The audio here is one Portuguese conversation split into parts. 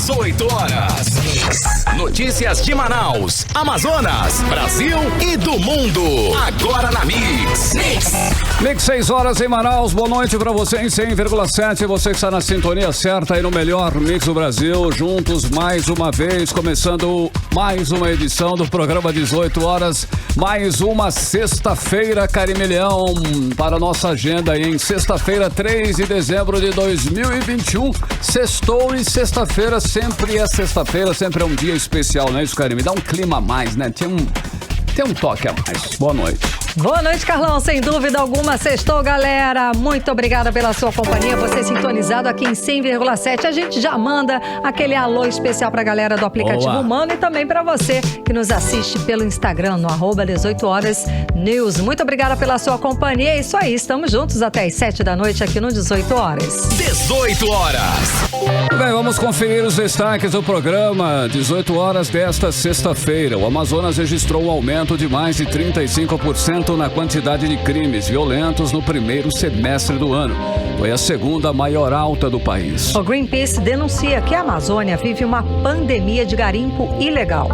18 horas. Notícias de Manaus, Amazonas, Brasil e do mundo. Agora na Mix. Mix 6 horas em Manaus. Boa noite pra você em 100,7. Você que está na sintonia certa e no melhor Mix do Brasil. Juntos mais uma vez, começando mais uma edição do programa 18 horas. Mais uma sexta-feira, Carimilhão, para a nossa agenda aí em sexta-feira, 3 de dezembro de 2021. Sextou e sexta-feira sempre é sexta-feira, sempre é um dia especial, não é isso, Karim? Me dá um clima a mais, né? Tem um toque a mais. Boa noite. Boa noite, Carlão. Sem dúvida alguma, sextou, galera. Muito obrigada pela sua companhia. Você sintonizado aqui em 100,7. A gente já manda aquele alô especial pra galera do aplicativo Humano e também pra você que nos assiste pelo Instagram, no @18 horas News. Muito obrigada pela sua companhia. É isso aí, estamos juntos até as 7 da noite aqui no 18 horas. 18 horas. Bem, vamos conferir os destaques do programa 18 horas desta sexta-feira. O Amazonas registrou um aumento de mais de 35% na quantidade de crimes violentos no primeiro semestre do ano. Foi a segunda maior alta do país. O Greenpeace denuncia que a Amazônia vive uma pandemia de garimpo ilegal.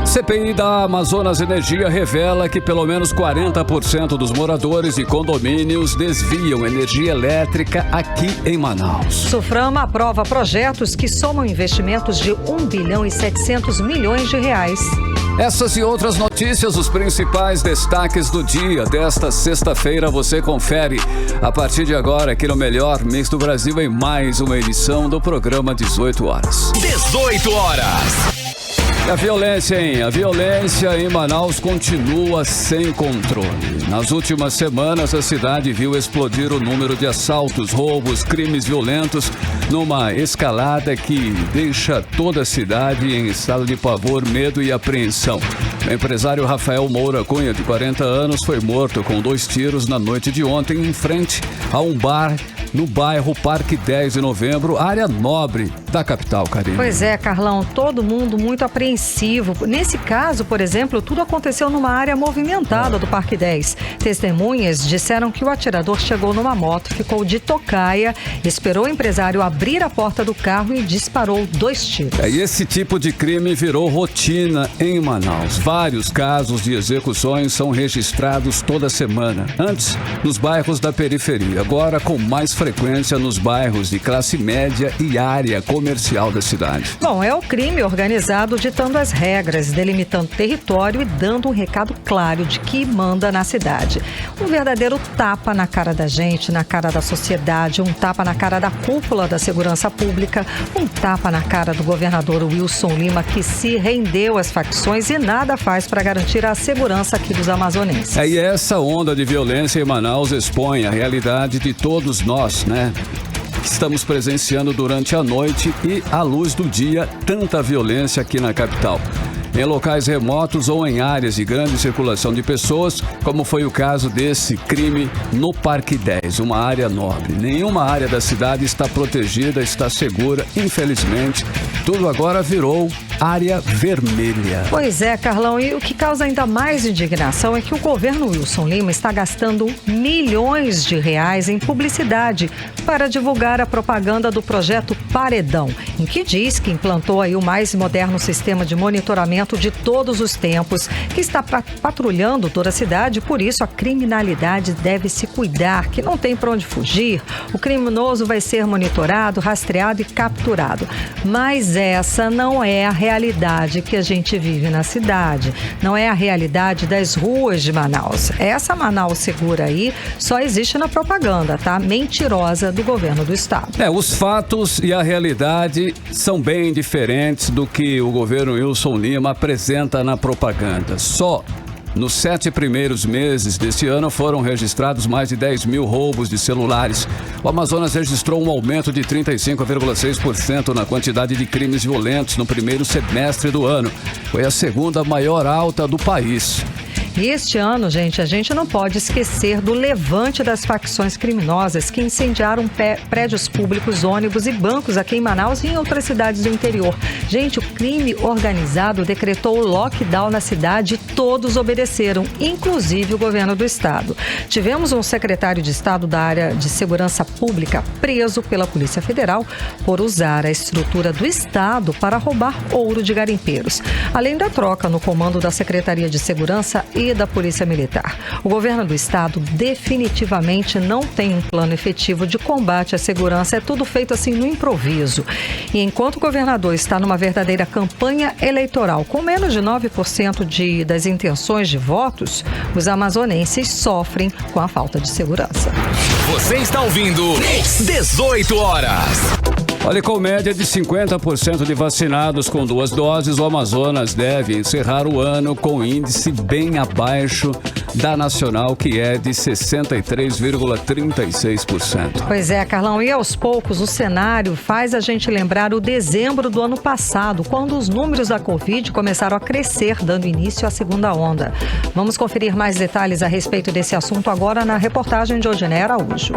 CPI da Amazonas Energia revela que pelo menos 40% dos moradores de condomínios desviam energia elétrica aqui em Manaus. Suframa aprova projetos que somam investimentos de 1 bilhão e 700 milhões de reais. Essas e outras notícias, os principais destaques do dia desta sexta-feira, você confere a partir de agora aqui no melhor Mix do Brasil em mais uma edição do programa 18 horas. 18 horas. A violência, hein? A violência em Manaus continua sem controle. Nas últimas semanas, a cidade viu explodir o número de assaltos, roubos, crimes violentos, numa escalada que deixa toda a cidade em estado de pavor, medo e apreensão. O empresário Rafael Moura Cunha, de 40 anos, foi morto com 2 tiros na noite de ontem em frente a um bar no bairro Parque 10 de Novembro, área nobre da capital, Karine. Pois é, Carlão, todo mundo muito apreensivo. Nesse caso, por exemplo, tudo aconteceu numa área movimentada do Parque 10. Testemunhas disseram que o atirador chegou numa moto, ficou de tocaia, esperou o empresário abrir a porta do carro e disparou 2 tiros. E esse tipo de crime virou rotina em Manaus. Vários casos de execuções são registrados toda semana. Antes, nos bairros da periferia. Agora, com mais frequência nos bairros de classe média e área comercial da cidade. Bom, é o crime organizado ditando as regras, delimitando território e dando um recado claro de que manda na cidade. Um verdadeiro tapa na cara da gente, na cara da sociedade, um tapa na cara da cúpula da segurança pública, um tapa na cara do governador Wilson Lima, que se rendeu às facções e nada faz para garantir a segurança aqui dos amazonenses. E essa onda de violência em Manaus expõe a realidade de todos nós, né? Estamos presenciando durante a noite e à luz do dia tanta violência aqui na capital. Em locais remotos ou em áreas de grande circulação de pessoas, como foi o caso desse crime no Parque 10, uma área nobre. Nenhuma área da cidade está protegida, está segura, infelizmente. Tudo agora virou área vermelha. Pois é, Carlão, e o que causa ainda mais indignação é que o governo Wilson Lima está gastando milhões de reais em publicidade para divulgar a propaganda do projeto Paredão, em que diz que implantou aí o mais moderno sistema de monitoramento de todos os tempos, que está patrulhando toda a cidade, por isso a criminalidade deve se cuidar, que não tem para onde fugir, o criminoso vai ser monitorado, rastreado e capturado. Mas essa não é a realidade que a gente vive na cidade, não é a realidade das ruas de Manaus. Essa Manaus segura aí só existe na propaganda, tá? Mentirosa do governo do estado. Os fatos e a realidade são bem diferentes do que o governo Wilson Lima apresenta na propaganda. Só nos 7 primeiros meses deste ano foram registrados mais de 10 mil roubos de celulares. O Amazonas registrou um aumento de 35,6% na quantidade de crimes violentos no primeiro semestre do ano. Foi a segunda maior alta do país. E este ano, gente, a gente não pode esquecer do levante das facções criminosas que incendiaram prédios públicos, ônibus e bancos aqui em Manaus e em outras cidades do interior. Gente, o crime organizado decretou o lockdown na cidade e todos obedeceram, inclusive o governo do estado. Tivemos um secretário de Estado da área de Segurança Pública preso pela Polícia Federal por usar a estrutura do estado para roubar ouro de garimpeiros. Além da troca no comando da Secretaria de Segurança e da Polícia Militar. O governo do estado definitivamente não tem um plano efetivo de combate à segurança, é tudo feito assim no improviso. E enquanto o governador está numa verdadeira campanha eleitoral com menos de 9% das intenções de votos, os amazonenses sofrem com a falta de segurança. Você está ouvindo 18 horas. Olha, com média de 50% de vacinados com 2 doses, o Amazonas deve encerrar o ano com índice bem abaixo da nacional, que é de 63,36%. Pois é, Carlão, e aos poucos o cenário faz a gente lembrar o dezembro do ano passado, quando os números da Covid começaram a crescer, dando início à segunda onda. Vamos conferir mais detalhes a respeito desse assunto agora na reportagem de Odiné Araújo.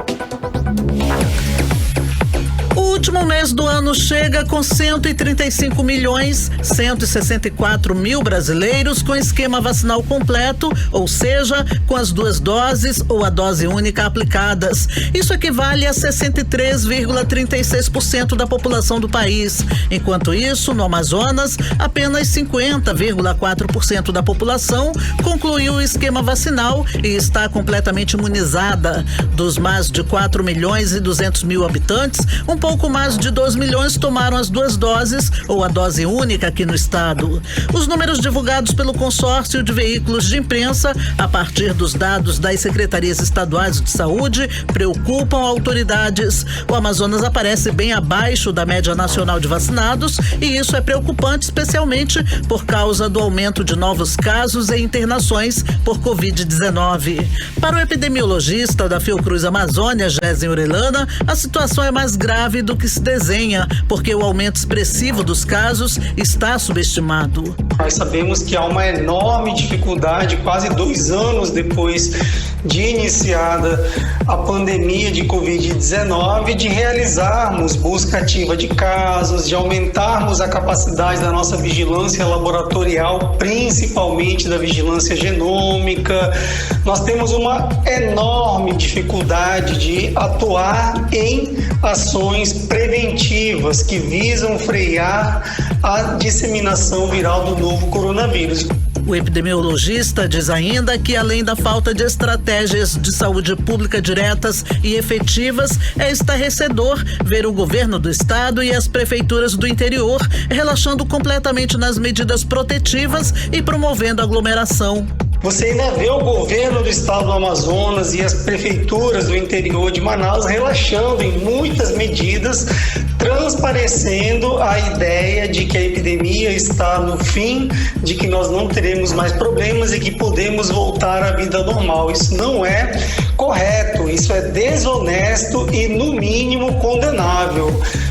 O último mês do ano chega com 135.164.000 brasileiros com esquema vacinal completo, ou seja, com as 2 doses ou a dose única aplicadas. Isso equivale a 63,36% da população do país. Enquanto isso, no Amazonas, apenas 50,4% da população concluiu o esquema vacinal e está completamente imunizada. Dos mais de 4.200.000 habitantes, um pouco mais de 2 milhões tomaram as 2 doses ou a dose única aqui no estado. Os números divulgados pelo consórcio de veículos de imprensa, a partir dos dados das secretarias estaduais de saúde, preocupam autoridades. O Amazonas aparece bem abaixo da média nacional de vacinados e isso é preocupante, especialmente por causa do aumento de novos casos e internações por Covid-19. Para o epidemiologista da Fiocruz Amazônia, Gésen Orellana, a situação é mais grave do que se desenha, porque o aumento expressivo dos casos está subestimado. Nós sabemos que há uma enorme dificuldade, quase 2 anos depois de iniciada a pandemia de Covid-19, de realizarmos busca ativa de casos, de aumentarmos a capacidade da nossa vigilância laboratorial, principalmente da vigilância genômica. Nós temos uma enorme dificuldade de atuar em ações preventivas que visam frear a disseminação viral do novo coronavírus. O epidemiologista diz ainda que, além da falta de estratégias de saúde pública diretas e efetivas, é estarrecedor ver o governo do estado e as prefeituras do interior relaxando completamente nas medidas protetivas e promovendo aglomeração. Você ainda vê o governo do estado do Amazonas e as prefeituras do interior de Manaus relaxando em muitas medidas, transparecendo a ideia de que a epidemia está no fim, de que nós não teremos mais problemas e que podemos voltar à vida normal. Isso não é correto, isso é desonesto e, no mínimo, condenável,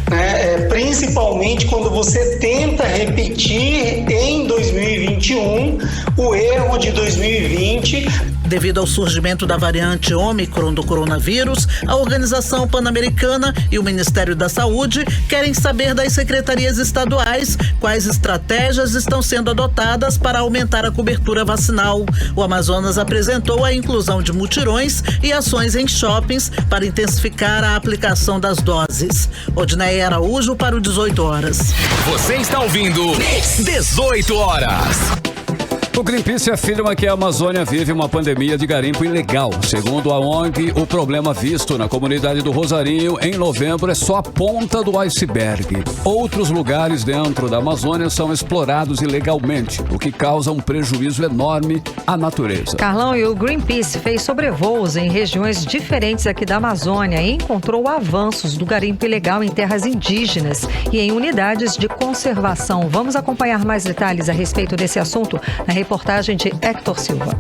né? Principalmente quando você tenta repetir em 2021 o erro de 2020. Devido ao surgimento da variante Ômicron do coronavírus, a Organização Pan-Americana e o Ministério da Saúde querem saber das secretarias estaduais quais estratégias estão sendo adotadas para aumentar a cobertura vacinal. O Amazonas apresentou a inclusão de mutirões e ações em shoppings para intensificar a aplicação das doses. Odiné Araújo para o 18 horas. Você está ouvindo 18 horas. O Greenpeace afirma que a Amazônia vive uma pandemia de garimpo ilegal. Segundo a ONG, o problema visto na comunidade do Rosarinho em novembro é só a ponta do iceberg. Outros lugares dentro da Amazônia são explorados ilegalmente, o que causa um prejuízo enorme à natureza. Carlão, e o Greenpeace fez sobrevoos em regiões diferentes aqui da Amazônia e encontrou avanços do garimpo ilegal em terras indígenas e em unidades de conservação. Vamos acompanhar mais detalhes a respeito desse assunto na reportagem de Hector Silva.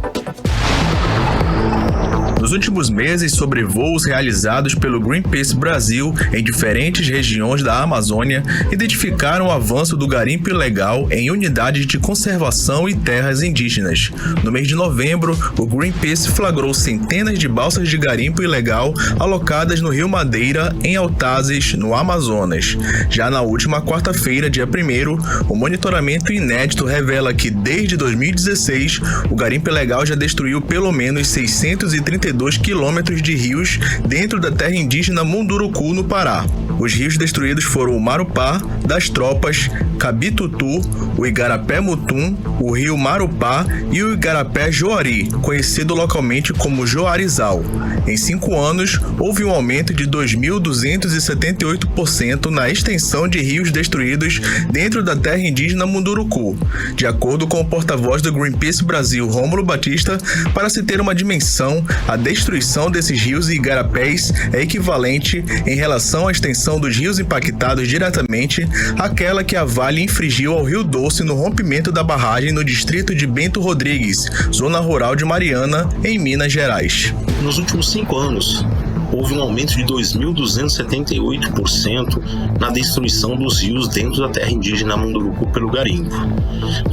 Nos últimos meses, sobrevoos realizados pelo Greenpeace Brasil em diferentes regiões da Amazônia identificaram o avanço do garimpo ilegal em unidades de conservação e terras indígenas. No mês de novembro, o Greenpeace flagrou centenas de balsas de garimpo ilegal alocadas no Rio Madeira, em Altazes, no Amazonas. Já na última quarta-feira, dia 1º, o monitoramento inédito revela que desde 2016, o garimpo ilegal já destruiu pelo menos 632 quilômetros de rios dentro da terra indígena Munduruku, no Pará. Os rios destruídos foram o Marupá, das Tropas, Cabitutu, o Igarapé-Mutum, o rio Marupá e o Igarapé-Joari, conhecido localmente como Joarizal. Em 5 anos, houve um aumento de 2.278% na extensão de rios destruídos dentro da terra indígena Munduruku. De acordo com o porta-voz do Greenpeace Brasil, Rômulo Batista, para se ter uma dimensão, a destruição desses rios e igarapés é equivalente, em relação à extensão dos rios impactados diretamente, àquela que a Vale infligiu ao Rio Doce no rompimento da barragem no distrito de Bento Rodrigues, zona rural de Mariana, em Minas Gerais. Nos últimos 5 anos, houve um aumento de 2.278% na destruição dos rios dentro da terra indígena Munduruku pelo garimpo,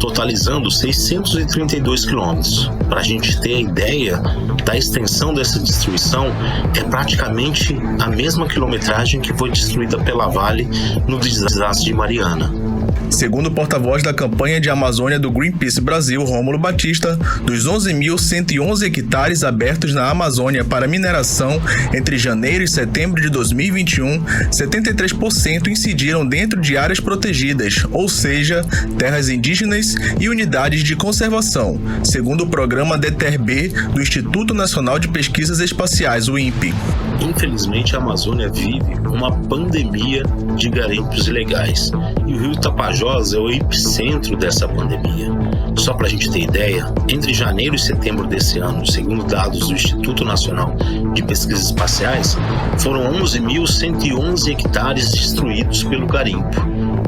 totalizando 632 quilômetros. Para a gente ter a ideia da extensão dessa destruição, é praticamente a mesma quilometragem que foi destruída pela Vale no desastre de Mariana. Segundo o porta-voz da campanha de Amazônia do Greenpeace Brasil, Rômulo Batista, dos 11.111 hectares abertos na Amazônia para mineração entre janeiro e setembro de 2021, 73% incidiram dentro de áreas protegidas, ou seja, terras indígenas e unidades de conservação, segundo o programa DETER-B do Instituto Nacional de Pesquisas Espaciais, o INPE. Infelizmente, a Amazônia vive uma pandemia de garimpos ilegais e o rio Tapajós é o epicentro dessa pandemia. Só para a gente ter ideia, entre janeiro e setembro desse ano, segundo dados do Instituto Nacional de Pesquisas Espaciais, foram 11.111 hectares destruídos pelo garimpo.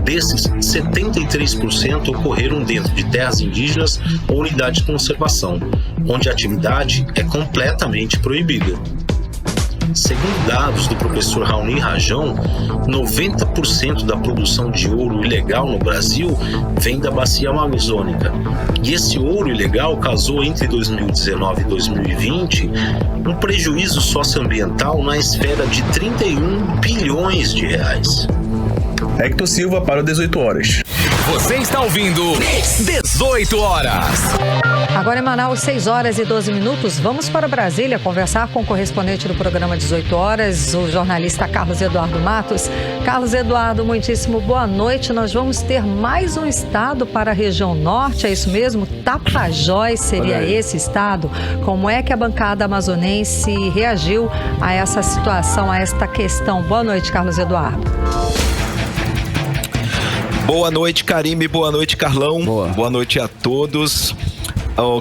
Desses, 73% ocorreram dentro de terras indígenas ou unidades de conservação, onde a atividade é completamente proibida. Segundo dados do professor Raoni Rajão, 90% da produção de ouro ilegal no Brasil vem da bacia amazônica. E esse ouro ilegal causou entre 2019 e 2020 um prejuízo socioambiental na esfera de 31 bilhões de reais. Hector Silva para o 18 horas. Você está ouvindo 18 horas. Agora em Manaus, 6 horas e 12 minutos. Vamos para Brasília conversar com o correspondente do programa 18 horas, o jornalista Carlos Eduardo Matos. Carlos Eduardo, muitíssimo boa noite. Nós vamos ter mais um estado para a região norte, é isso mesmo? Tapajós seria esse estado? Como é que a bancada amazonense reagiu a essa situação, a esta questão? Boa noite, Carlos Eduardo. Boa noite, Karime. Boa noite, Carlão. Boa noite a todos.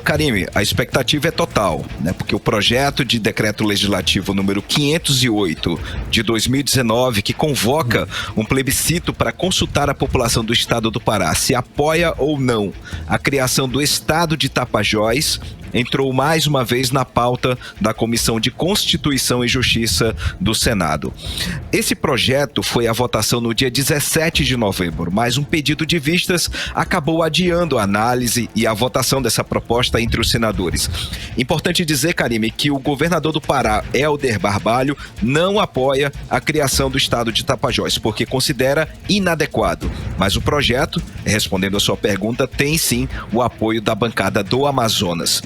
Karime, a expectativa é total, né? Porque o projeto de decreto legislativo número 508 de 2019, que convoca um plebiscito para consultar a população do estado do Pará se apoia ou não a criação do estado de Tapajós, entrou mais uma vez na pauta da Comissão de Constituição e Justiça do Senado. Esse projeto foi à votação no dia 17 de novembro, mas um pedido de vistas acabou adiando a análise e a votação dessa proposta entre os senadores. Importante dizer, Karime, que o governador do Pará, Helder Barbalho, não apoia a criação do estado de Tapajós, porque considera inadequado. Mas o projeto, respondendo a sua pergunta, tem sim o apoio da bancada do Amazonas.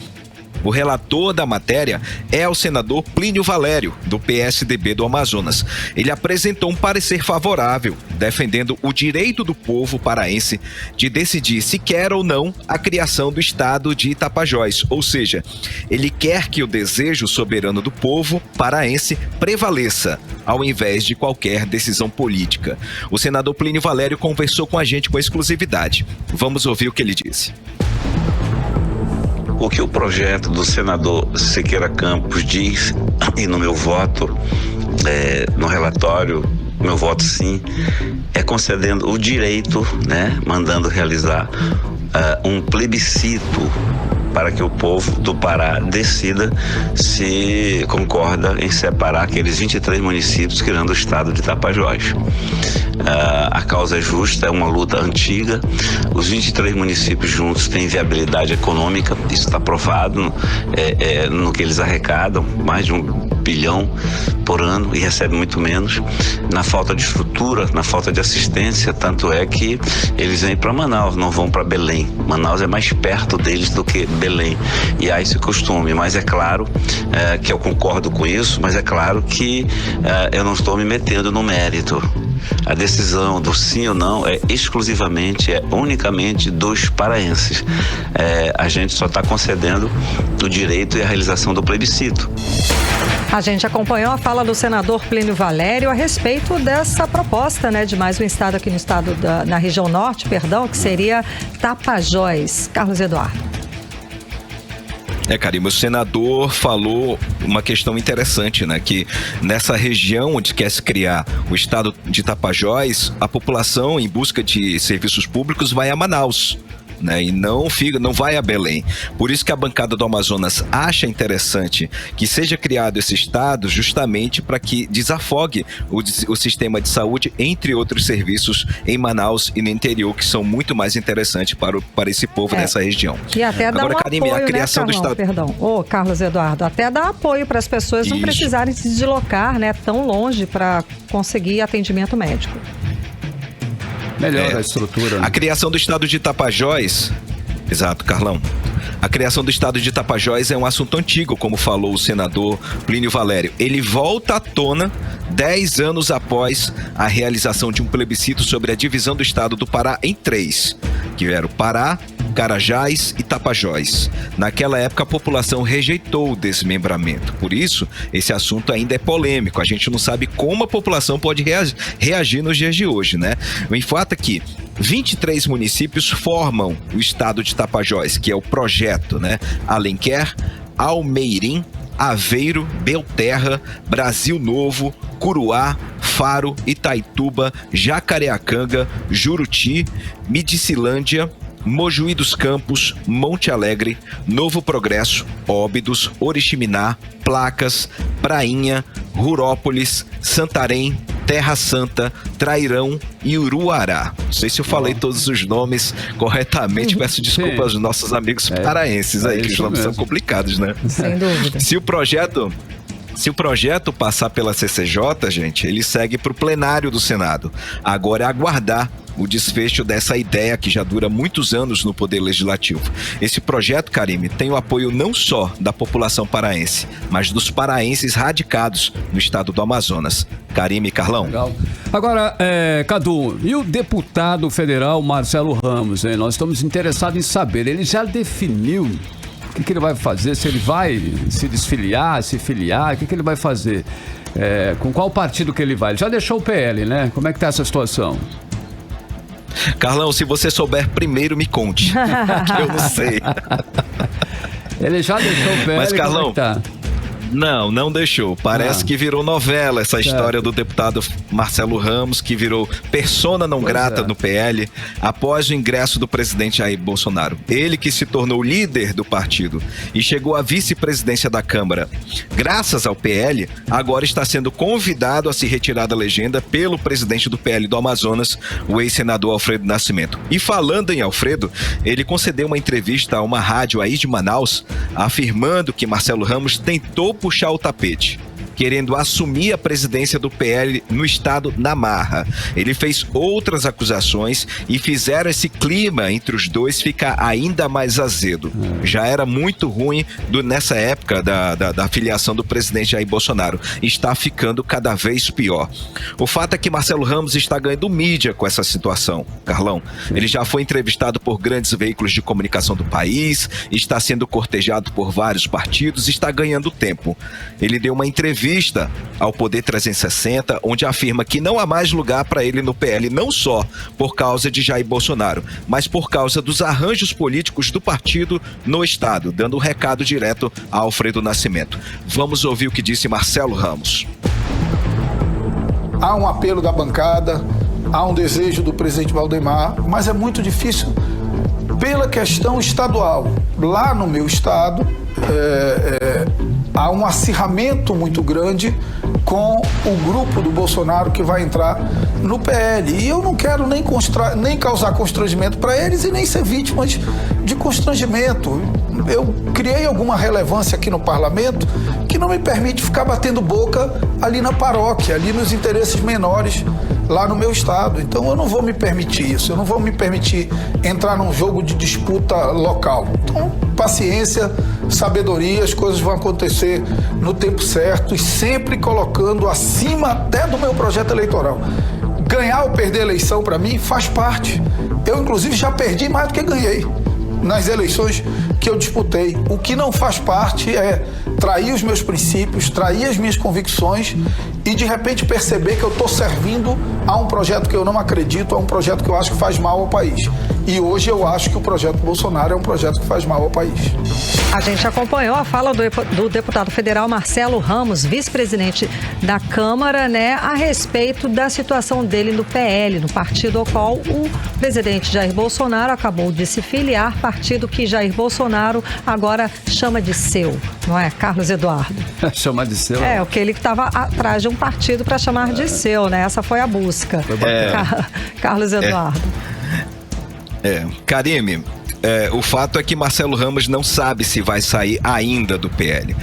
O relator da matéria é o senador Plínio Valério, do PSDB do Amazonas. Ele apresentou um parecer favorável, defendendo o direito do povo paraense de decidir se quer ou não a criação do estado de Tapajós. Ou seja, ele quer que o desejo soberano do povo paraense prevaleça, ao invés de qualquer decisão política. O senador Plínio Valério conversou com a gente com exclusividade. Vamos ouvir o que ele disse. O que o projeto do senador Siqueira Campos diz, e no meu voto, no relatório, meu voto sim, é concedendo o direito, né, mandando realizar um plebiscito para que o povo do Pará decida se concorda em separar aqueles 23 municípios, criando o estado de Tapajós. A causa é justa, é uma luta antiga. Os 23 municípios juntos têm viabilidade econômica, isso está provado no que eles arrecadam, mais de 1 bilhão por ano, e recebem muito menos. Na falta de estrutura, na falta de assistência, tanto é que eles vêm para Manaus, não vão para Belém. Manaus é mais perto deles do que Belém, e há esse costume. Mas é claro que eu concordo com isso, mas é claro que eu não estou me metendo no mérito. A decisão do sim ou não é unicamente dos paraenses. A gente só está concedendo o direito e a realização do plebiscito. A gente acompanhou a fala do senador Plínio Valério a respeito dessa proposta, de mais um estado aqui na região norte, que seria Tapajós. Carlos Eduardo. Karima, o senador falou uma questão interessante, que nessa região onde quer se criar o estado de Tapajós, a população em busca de serviços públicos vai a Manaus. E não vai a Belém. Por isso que a bancada do Amazonas acha interessante que seja criado esse estado justamente para que desafogue o sistema de saúde, entre outros serviços em Manaus e no interior, que são muito mais interessantes para esse povo dessa região. E até dá Karine, apoio, a criação do estado... Carlos Eduardo, até dá apoio para as pessoas não precisarem se deslocar tão longe para conseguir atendimento médico. Melhora a estrutura. A criação do estado de Tapajós... Exato, Carlão. A criação do estado de Tapajós é um assunto antigo, como falou o senador Plínio Valério. Ele volta à tona 10 anos após a realização de um plebiscito sobre a divisão do estado do Pará em 3, que eram Pará, Carajás e Tapajós. Naquela época, a população rejeitou o desmembramento. Por isso, esse assunto ainda é polêmico. A gente não sabe como a população pode reagir nos dias de hoje, O fato é que 23 municípios formam o estado de Tapajós, que é o projeto, Alenquer, Almeirim, Aveiro, Belterra, Brasil Novo, Curuá, Faro, Itaituba, Jacareacanga, Juruti, Medicilândia, Mojuí dos Campos, Monte Alegre, Novo Progresso, Óbidos, Oriximiná, Placas, Prainha, Rurópolis, Santarém, Terra Santa, Trairão e Uruará. Não sei se eu falei todos os nomes corretamente, peço desculpa aos nossos amigos paraenses aí, que os nomes são complicados, Sem dúvida. Se o projeto passar pela CCJ, gente, ele segue para o plenário do Senado. Agora é aguardar o desfecho dessa ideia que já dura muitos anos no Poder Legislativo. Esse projeto, Karime, tem o apoio não só da população paraense, mas dos paraenses radicados no estado do Amazonas. Karime e Carlão. Legal. Agora, Cadu, e o deputado federal Marcelo Ramos, Nós estamos interessados em saber, ele já definiu o que ele vai fazer, se ele vai se desfiliar, se filiar, o que ele vai fazer? Com qual partido que ele vai? Ele já deixou o PL, Como é que tá essa situação? Carlão, se você souber primeiro, me conte. Que eu não sei. Ele já deixou o PL, mas, Carlão, como é que tá? Não deixou. Parece que virou novela essa história do deputado Marcelo Ramos, que virou persona não grata no PL após o ingresso do presidente Jair Bolsonaro. Ele que se tornou líder do partido e chegou à vice-presidência da Câmara. Graças ao PL, agora está sendo convidado a se retirar da legenda pelo presidente do PL do Amazonas, o ex-senador Alfredo Nascimento. E falando em Alfredo, ele concedeu uma entrevista a uma rádio aí de Manaus, afirmando que Marcelo Ramos tentou puxar o tapete, querendo assumir a presidência do PL no estado na marra. Ele fez outras acusações e fizeram esse clima entre os dois ficar ainda mais azedo. Já era muito ruim nessa época da filiação do presidente Jair Bolsonaro. Está ficando cada vez pior. O fato é que Marcelo Ramos está ganhando mídia com essa situação, Carlão. Ele já foi entrevistado por grandes veículos de comunicação do país, está sendo cortejado por vários partidos, está ganhando tempo. Ele deu uma entrevista ao Poder 360, onde afirma que não há mais lugar para ele no PL, não só por causa de Jair Bolsonaro, mas por causa dos arranjos políticos do partido no estado, dando um recado direto a Alfredo Nascimento. Vamos ouvir o que disse Marcelo Ramos. Há um apelo da bancada, há um desejo do presidente Valdemar, mas é muito difícil pela questão estadual. Lá no meu estado, há um acirramento muito grande com o grupo do Bolsonaro que vai entrar no PL. E eu não quero nem causar constrangimento para eles e nem ser vítimas de constrangimento. Eu criei alguma relevância aqui no parlamento que não me permite ficar batendo boca ali na paróquia, ali nos interesses menores lá no meu estado. Então eu não vou me permitir isso, eu não vou me permitir entrar num jogo de disputa local. Então, paciência, sabedoria, as coisas vão acontecer no tempo certo e sempre colocando acima até do meu projeto eleitoral. Ganhar ou perder a eleição, para mim, faz parte. Eu, inclusive, já perdi mais do que ganhei nas eleições que eu disputei. O que não faz parte é trair os meus princípios, trair as minhas convicções e, de repente, perceber que eu estou servindo a um projeto que eu não acredito, a um projeto que eu acho que faz mal ao país. E hoje eu acho que o projeto Bolsonaro é um projeto que faz mal ao país. A gente acompanhou a fala do deputado federal Marcelo Ramos, vice-presidente da Câmara, né, a respeito da situação dele no PL, no partido ao qual o presidente Jair Bolsonaro acabou de se filiar, partido que Jair Bolsonaro agora chama de seu, não é, Carlos Eduardo? Chama de seu? O que ele estava atrás de um partido para chamar de seu, né? Essa foi a busca. Carlos Eduardo. Karime, o fato é que Marcelo Ramos não sabe se vai sair ainda do PL.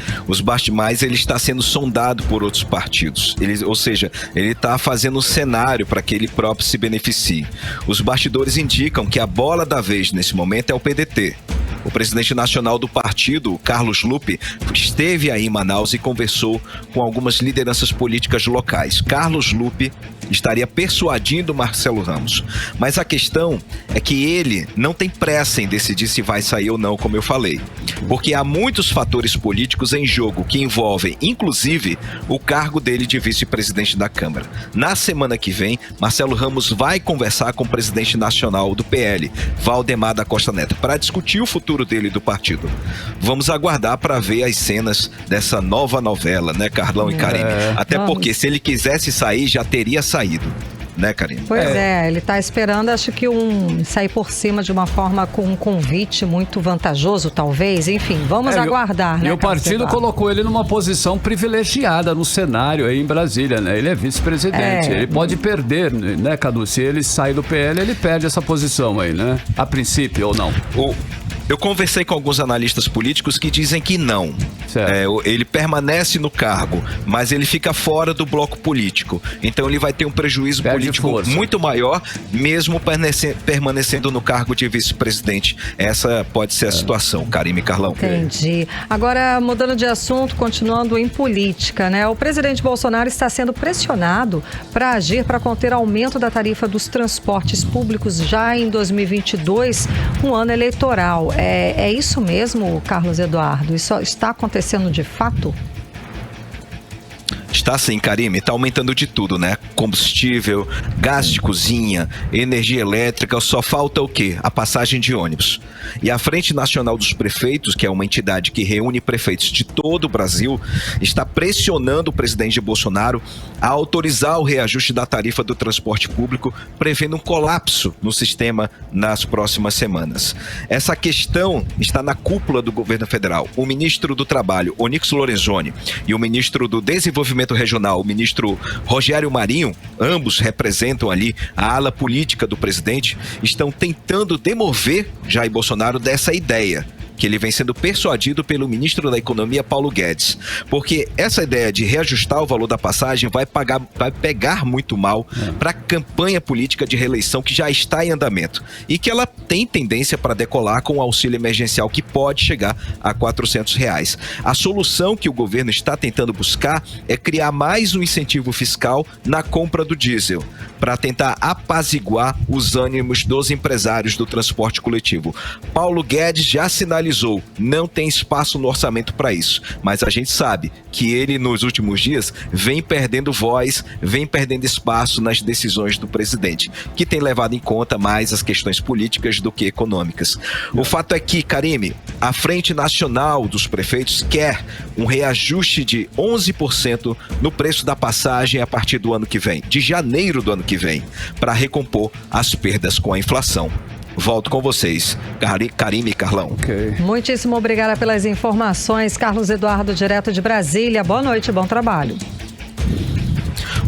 Mas ele está sendo sondado por outros partidos. Ou seja, ele está fazendo um cenário para que ele próprio se beneficie. Os bastidores indicam que a bola da vez nesse momento é o PDT. O presidente nacional do partido, Carlos Lupe, esteve aí em Manaus e conversou com algumas lideranças políticas locais. Carlos Lupe estaria persuadindo Marcelo Ramos. Mas a questão é que ele não tem pressa em decidir se vai sair ou não, como eu falei. Porque há muitos fatores políticos em jogo que envolvem, inclusive, o cargo dele de vice-presidente da Câmara. Na semana que vem, Marcelo Ramos vai conversar com o presidente nacional do PL, Valdemar da Costa Neto, para discutir o futuro dele do partido. Vamos aguardar para ver as cenas dessa nova novela, né, Carlão e Karine? Até porque se ele quisesse sair, já teria saído. Né, Karine? Pois ele está esperando, acho que sair por cima de uma forma com um convite muito vantajoso, talvez. Enfim, vamos aguardar, né? E o partido colocou ele numa posição privilegiada no cenário aí em Brasília, né? Ele é vice-presidente. Ele pode perder, né, Cadu? Se ele sair do PL, ele perde essa posição aí, né? A princípio, ou não? Eu conversei com alguns analistas políticos que dizem que não. Ele permanece no cargo, mas ele fica fora do bloco político. Então ele vai ter um prejuízo político muito maior, mesmo permanecendo no cargo de vice-presidente. Essa pode ser a situação, Karime e Carlão. Entendi. Agora, mudando de assunto, continuando em política, né? O presidente Bolsonaro está sendo pressionado para agir para conter aumento da tarifa dos transportes públicos já em 2022, um ano eleitoral. É isso mesmo, Carlos Eduardo? Isso está acontecendo de fato? Está sim, Karime, está aumentando de tudo, né? Combustível, gás de cozinha, energia elétrica, só falta o quê? A passagem de ônibus. E a Frente Nacional dos Prefeitos, que é uma entidade que reúne prefeitos de todo o Brasil, está pressionando o presidente Bolsonaro a autorizar o reajuste da tarifa do transporte público, prevendo um colapso no sistema nas próximas semanas. Essa questão está na cúpula do governo federal. O ministro do Trabalho, Onyx Lorenzoni, e o ministro do Desenvolvimento Regional, o ministro Rogério Marinho, ambos representam ali a ala política do presidente, estão tentando demover Jair Bolsonaro dessa ideia, que ele vem sendo persuadido pelo ministro da Economia, Paulo Guedes. Porque essa ideia de reajustar o valor da passagem vai pegar muito mal para a campanha política de reeleição que já está em andamento e que ela tem tendência para decolar com o auxílio emergencial que pode chegar a R$400. A solução que o governo está tentando buscar é criar mais um incentivo fiscal na compra do diesel, para tentar apaziguar os ânimos dos empresários do transporte coletivo. Paulo Guedes já sinalizou, não tem espaço no orçamento para isso, mas a gente sabe que ele nos últimos dias vem perdendo voz, vem perdendo espaço nas decisões do presidente, que tem levado em conta mais as questões políticas do que econômicas. O fato é que, Karime, a Frente Nacional dos Prefeitos quer um reajuste de 11% no preço da passagem a partir do ano que vem, de janeiro do ano que vem, para recompor as perdas com a inflação. volto com vocês. Karime e Carlão. Okay. Muitíssimo obrigada pelas informações, Carlos Eduardo, direto de Brasília. Boa noite, bom trabalho.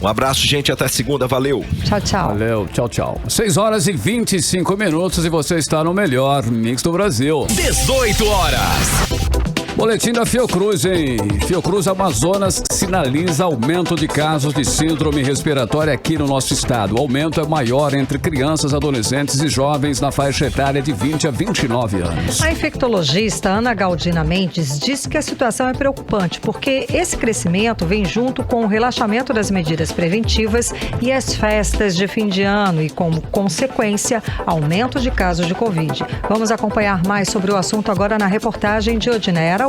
Um abraço, gente, até segunda, valeu. Tchau, tchau. Valeu, tchau, tchau. 6h25 e você está no melhor Mix do Brasil. 18 horas. Boletim da Fiocruz, hein? Fiocruz Amazonas sinaliza aumento de casos de síndrome respiratória aqui no nosso estado. O aumento é maior entre crianças, adolescentes e jovens na faixa etária de 20 a 29 anos. A infectologista Ana Galdina Mendes disse que a situação é preocupante porque esse crescimento vem junto com o relaxamento das medidas preventivas e as festas de fim de ano e, como consequência, aumento de casos de Covid. Vamos acompanhar mais sobre o assunto agora na reportagem de Odiné Araújo.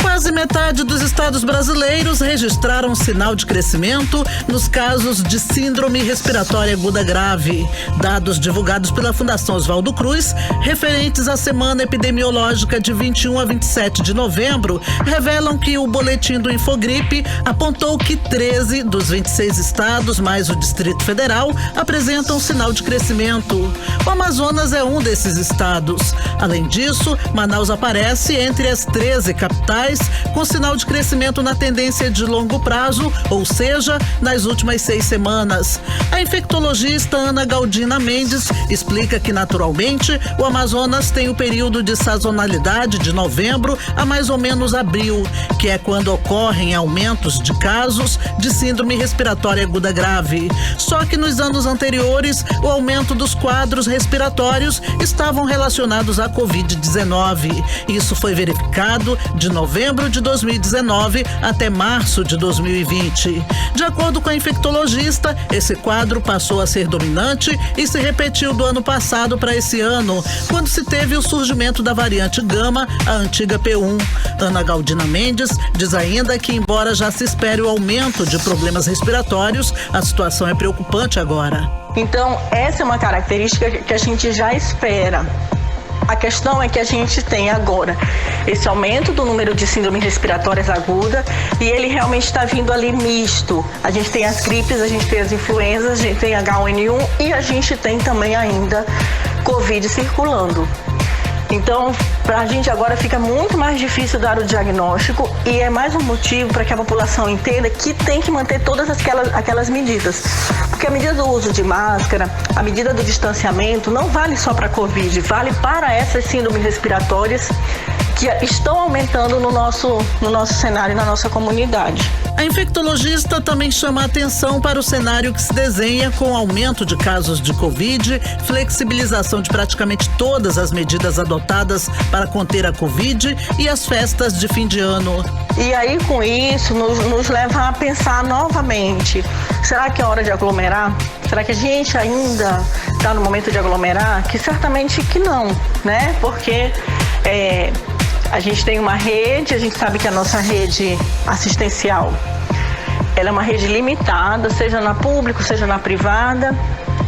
Quase metade dos estados brasileiros registraram sinal de crescimento nos casos de síndrome respiratória aguda grave. Dados divulgados pela Fundação Oswaldo Cruz, referentes à semana epidemiológica de 21 a 27 de novembro, revelam que o boletim do Infogripe apontou que 13 dos 26 estados, mais o Distrito Federal, apresentam sinal de crescimento. O Amazonas é um desses estados. Além disso, Manaus aparece entre as 13 capitais com sinal de crescimento na tendência de longo prazo, ou seja, nas últimas 6 semanas. A infectologista Ana Galdina Mendes explica que, naturalmente, o Amazonas tem o período de sazonalidade de novembro a mais ou menos abril, que é quando ocorrem aumentos de casos de síndrome respiratória aguda grave. Só que nos anos anteriores, o aumento dos quadros respiratórios estavam relacionados à Covid-19. Isso foi verificado de novembro de 2019 até março de 2020. De acordo com a infectologista, esse quadro passou a ser dominante e se repetiu do ano passado para esse ano, quando se teve o surgimento da variante Gama, a antiga P1. Ana Galdina Mendes diz ainda que, embora já se espere o aumento de problemas respiratórios, a situação é preocupante agora. Então, essa é uma característica que a gente já espera. A questão é que a gente tem agora esse aumento do número de síndromes respiratórias agudas e ele realmente está vindo ali misto. A gente tem as gripes, a gente tem as influenzas, a gente tem H1N1 e a gente tem também ainda Covid circulando. Então, para a gente agora fica muito mais difícil dar o diagnóstico e é mais um motivo para que a população entenda que tem que manter todas aquelas medidas. Porque a medida do uso de máscara, a medida do distanciamento não vale só para a Covid, vale para essas síndromes respiratórias que estão aumentando no nosso cenário e na nossa comunidade. A infectologista também chama a atenção para o cenário que se desenha com o aumento de casos de Covid, flexibilização de praticamente todas as medidas adotadas para conter a Covid e as festas de fim de ano. E aí, com isso, nos leva a pensar novamente, será que é hora de aglomerar? Será que a gente ainda está no momento de aglomerar? Que certamente que não, né? Porque a gente tem uma rede, a gente sabe que a nossa rede assistencial, ela é uma rede limitada, seja na pública, seja na privada.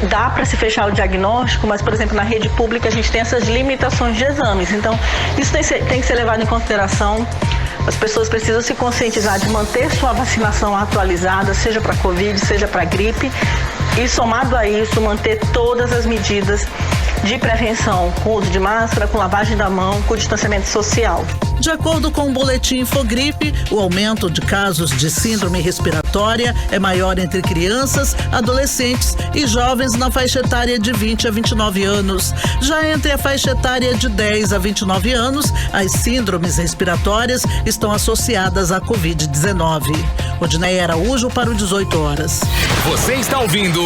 Dá para se fechar o diagnóstico, mas, por exemplo, na rede pública a gente tem essas limitações de exames. Então, isso tem que ser levado em consideração. As pessoas precisam se conscientizar de manter sua vacinação atualizada, seja para Covid, seja para gripe. E, somado a isso, manter todas as medidas de prevenção, com uso de máscara, com lavagem da mão, com distanciamento social. De acordo com o boletim Infogripe, o aumento de casos de síndrome respiratória é maior entre crianças, adolescentes e jovens na faixa etária de 20 a 29 anos. Já entre a faixa etária de 10 a 29 anos, as síndromes respiratórias estão associadas à Covid-19. Odiné Araújo para o 18 horas. Você está ouvindo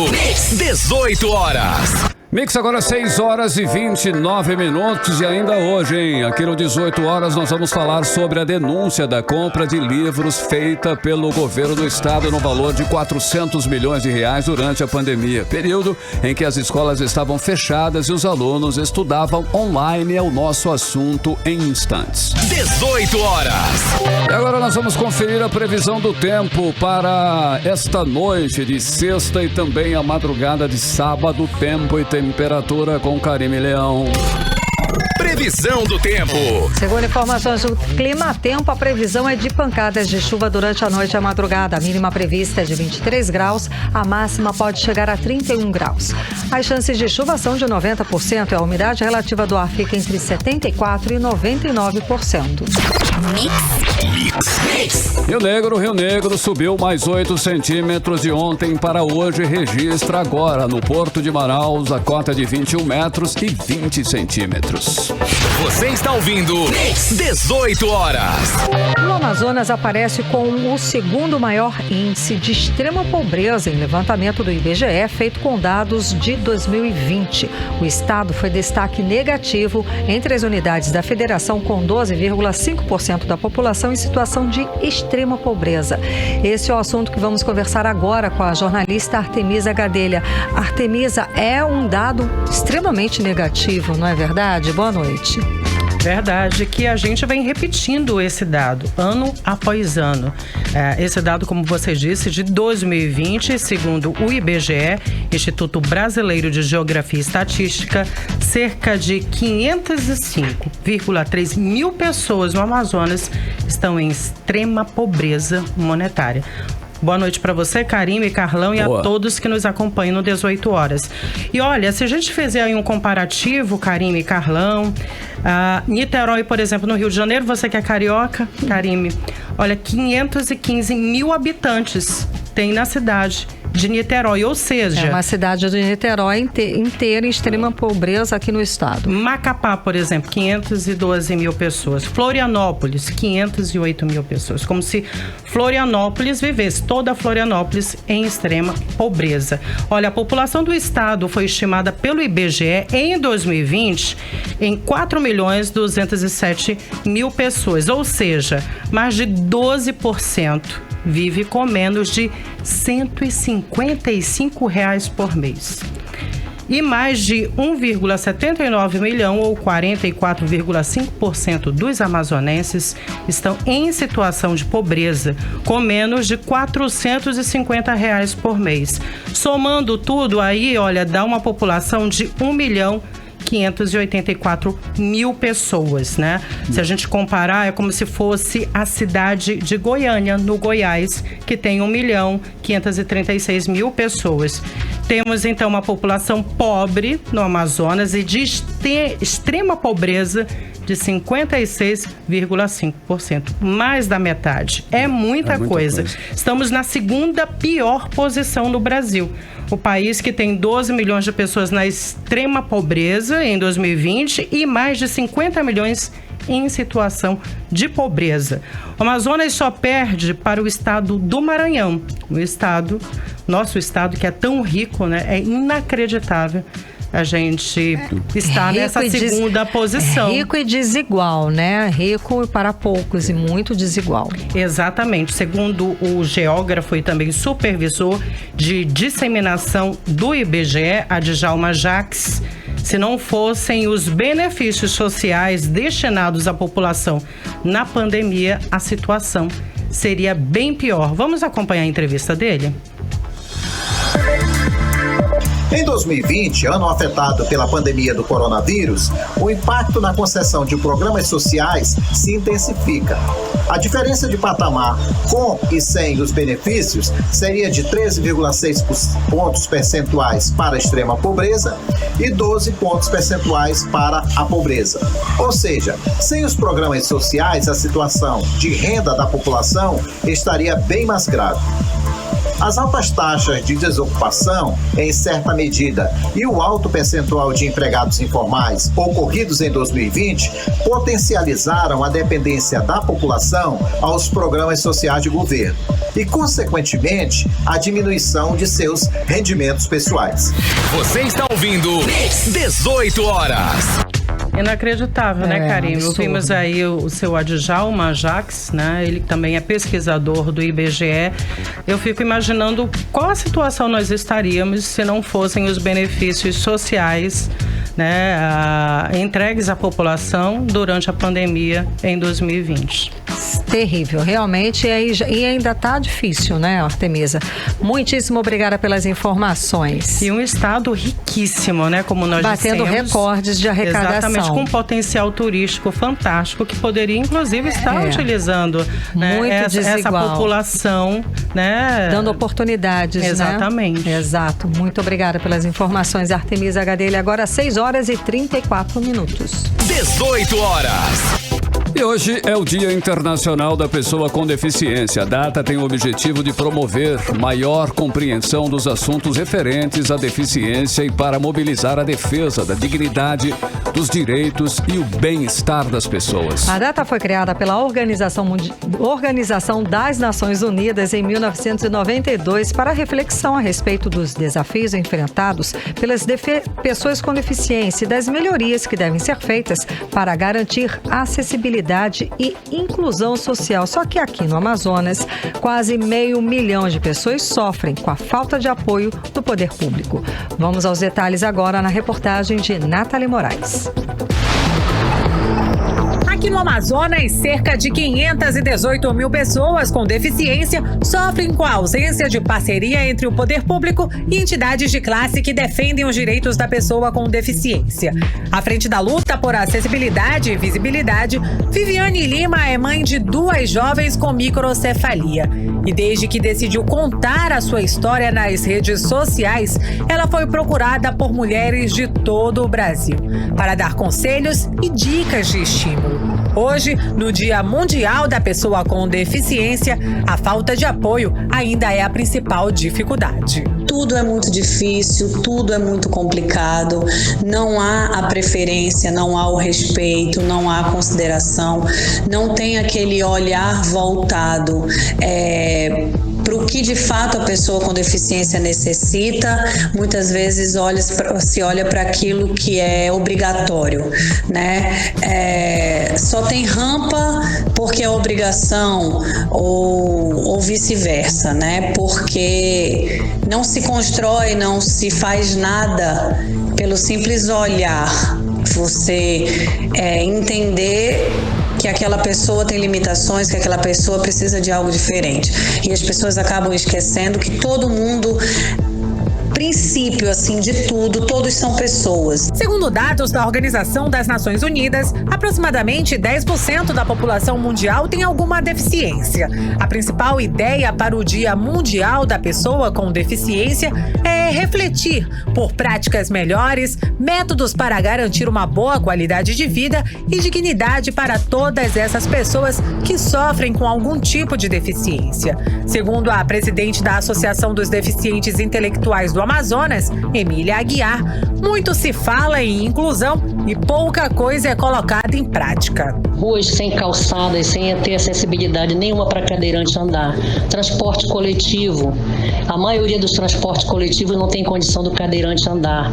18 horas. Mix agora 6h29 e ainda hoje, hein? Aqui no 18 horas nós vamos falar sobre a denúncia da compra de livros feita pelo governo do estado no valor de 400 milhões de reais durante a pandemia, período em que as escolas estavam fechadas e os alunos estudavam online. É o nosso assunto em instantes. 18 horas. E agora nós vamos conferir a previsão do tempo para esta noite de sexta e também a madrugada de sábado, tempo e temperatura com Karime Leão. Previsão do tempo. Segundo informações do Climatempo, a previsão é de pancadas de chuva durante a noite e a madrugada. A mínima prevista é de 23 graus, a máxima pode chegar a 31 graus. As chances de chuva são de 90% e a umidade relativa do ar fica entre 74% e 99%. Rio Negro subiu mais 8 centímetros de ontem para hoje. Registra agora no Porto de Manaus a cota de 21 metros e 20 centímetros. Você está ouvindo 18 horas. O Amazonas aparece com o segundo maior índice de extrema pobreza em levantamento do IBGE, feito com dados de 2020. O estado foi destaque negativo entre as unidades da federação, com 12,5% da população em situação de extrema pobreza. Esse é o assunto que vamos conversar agora com a jornalista Artemisa Gadelha. Artemisa, é um dado extremamente negativo, não é verdade? Boa noite. Verdade, que a gente vem repetindo esse dado, ano após ano. Esse dado, como você disse, de 2020, segundo o IBGE, Instituto Brasileiro de Geografia e Estatística, cerca de 505,3 mil pessoas no Amazonas estão em extrema pobreza monetária. Boa noite para você, Karime, Carlão, e a todos que nos acompanham no 18 horas. E olha, se a gente fizer aí um comparativo, Karime e Carlão, Niterói, por exemplo, no Rio de Janeiro, você que é carioca, Karime, olha, 515 mil habitantes tem na cidade de Niterói, ou seja... É uma cidade de Niterói inteira em extrema pobreza aqui no estado. Macapá, por exemplo, 512 mil pessoas. Florianópolis, 508 mil pessoas. Como se Florianópolis vivesse, toda Florianópolis em extrema pobreza. Olha, a população do estado foi estimada pelo IBGE em 2020 em 4.207.000 pessoas, ou seja, mais de 12% vive com menos de R$ 155 por mês. E mais de 1,79 milhão, ou 44,5% dos amazonenses, estão em situação de pobreza, com menos de R$ 450 por mês. Somando tudo aí, olha, dá uma população de 1.584.000 pessoas, né? Se a gente comparar, é como se fosse a cidade de Goiânia, no Goiás, que tem 1.536.000 pessoas. Temos, então, uma população pobre no Amazonas e de extrema pobreza de 56,5%. Mais da metade. É muita coisa. Estamos na segunda pior posição no Brasil. O país que tem 12 milhões de pessoas na extrema pobreza em 2020 e mais de 50 milhões em situação de pobreza. O Amazonas só perde para o estado do Maranhão. Nosso estado, que é tão rico, né? É inacreditável a gente está nessa segunda posição. Rico e desigual, né? Rico para poucos e muito desigual. Exatamente. Segundo o geógrafo e também supervisor de disseminação do IBGE, Djalma Jacques, se não fossem os benefícios sociais destinados à população na pandemia, a situação seria bem pior. Vamos acompanhar a entrevista dele? Em 2020, ano afetado pela pandemia do coronavírus, o impacto na concessão de programas sociais se intensifica. A diferença de patamar com e sem os benefícios seria de 13,6 pontos percentuais para a extrema pobreza e 12 pontos percentuais para a pobreza. Ou seja, sem os programas sociais, a situação de renda da população estaria bem mais grave. As altas taxas de desocupação, em certa medida, e o alto percentual de empregados informais ocorridos em 2020 potencializaram a dependência da população aos programas sociais de governo e, consequentemente, a diminuição de seus rendimentos pessoais. Você está ouvindo 18 horas. Inacreditável, né, Karime? Ouvimos aí o seu Djalma Jacques, né? Ele também é pesquisador do IBGE. Eu fico imaginando qual a situação nós estaríamos se não fossem os benefícios sociais, né, entregues à população durante a pandemia em 2020. Terrível, realmente, e ainda está difícil, né, Artemisa? Muitíssimo obrigada pelas informações. E um estado riquíssimo, né, como nós batendo dissemos. Recordes de arrecadação. Exatamente, com um potencial turístico fantástico, que poderia, inclusive, estar utilizando, né, essa população, né? Dando oportunidades, exatamente. Né? Exato. Muito obrigada pelas informações, Artemisa Gadelha. Agora 6h34. 18 horas. E hoje é o Dia Internacional da Pessoa com Deficiência. A data tem o objetivo de promover maior compreensão dos assuntos referentes à deficiência e para mobilizar a defesa da dignidade, dos direitos e o bem-estar das pessoas. A data foi criada pela Organização das Nações Unidas em 1992 para reflexão a respeito dos desafios enfrentados pelas pessoas com deficiência e das melhorias que devem ser feitas para garantir acessibilidade e inclusão social. Só que aqui no Amazonas, quase 500 mil de pessoas sofrem com a falta de apoio do poder público. Vamos aos detalhes agora na reportagem de Nathalie Moraes. Aqui no Amazonas, cerca de 518 mil pessoas com deficiência sofrem com a ausência de parceria entre o poder público e entidades de classe que defendem os direitos da pessoa com deficiência. À frente da luta por acessibilidade e visibilidade, Viviane Lima é mãe de 2 jovens com microcefalia. E desde que decidiu contar a sua história nas redes sociais, ela foi procurada por mulheres de todo o Brasil para dar conselhos e dicas de estímulo. Hoje, no Dia Mundial da Pessoa com Deficiência, a falta de apoio ainda é a principal dificuldade. Tudo é muito difícil, tudo é muito complicado, não há a preferência, não há o respeito, não há a consideração, não tem aquele olhar voltado para o que de fato a pessoa com deficiência necessita. Muitas vezes se olha para aquilo que é obrigatório, né? Só tem rampa porque é obrigação ou vice-versa, né? Porque não se constrói, não se faz nada pelo simples olhar. Você entender que aquela pessoa tem limitações, que aquela pessoa precisa de algo diferente. E as pessoas acabam esquecendo que todo mundo, princípio assim de tudo, todos são pessoas. Segundo dados da Organização das Nações Unidas, aproximadamente 10% da população mundial tem alguma deficiência. A principal ideia para o Dia Mundial da Pessoa com Deficiência é refletir por práticas melhores, métodos para garantir uma boa qualidade de vida e dignidade para todas essas pessoas que sofrem com algum tipo de deficiência. Segundo a presidente da Associação dos Deficientes Intelectuais do Amazonas, Emília Aguiar, muito se fala em inclusão e pouca coisa é colocada em prática. Ruas sem calçadas, sem ter acessibilidade nenhuma para cadeirante andar. Transporte coletivo. A maioria dos transportes coletivos não tem condição do cadeirante andar.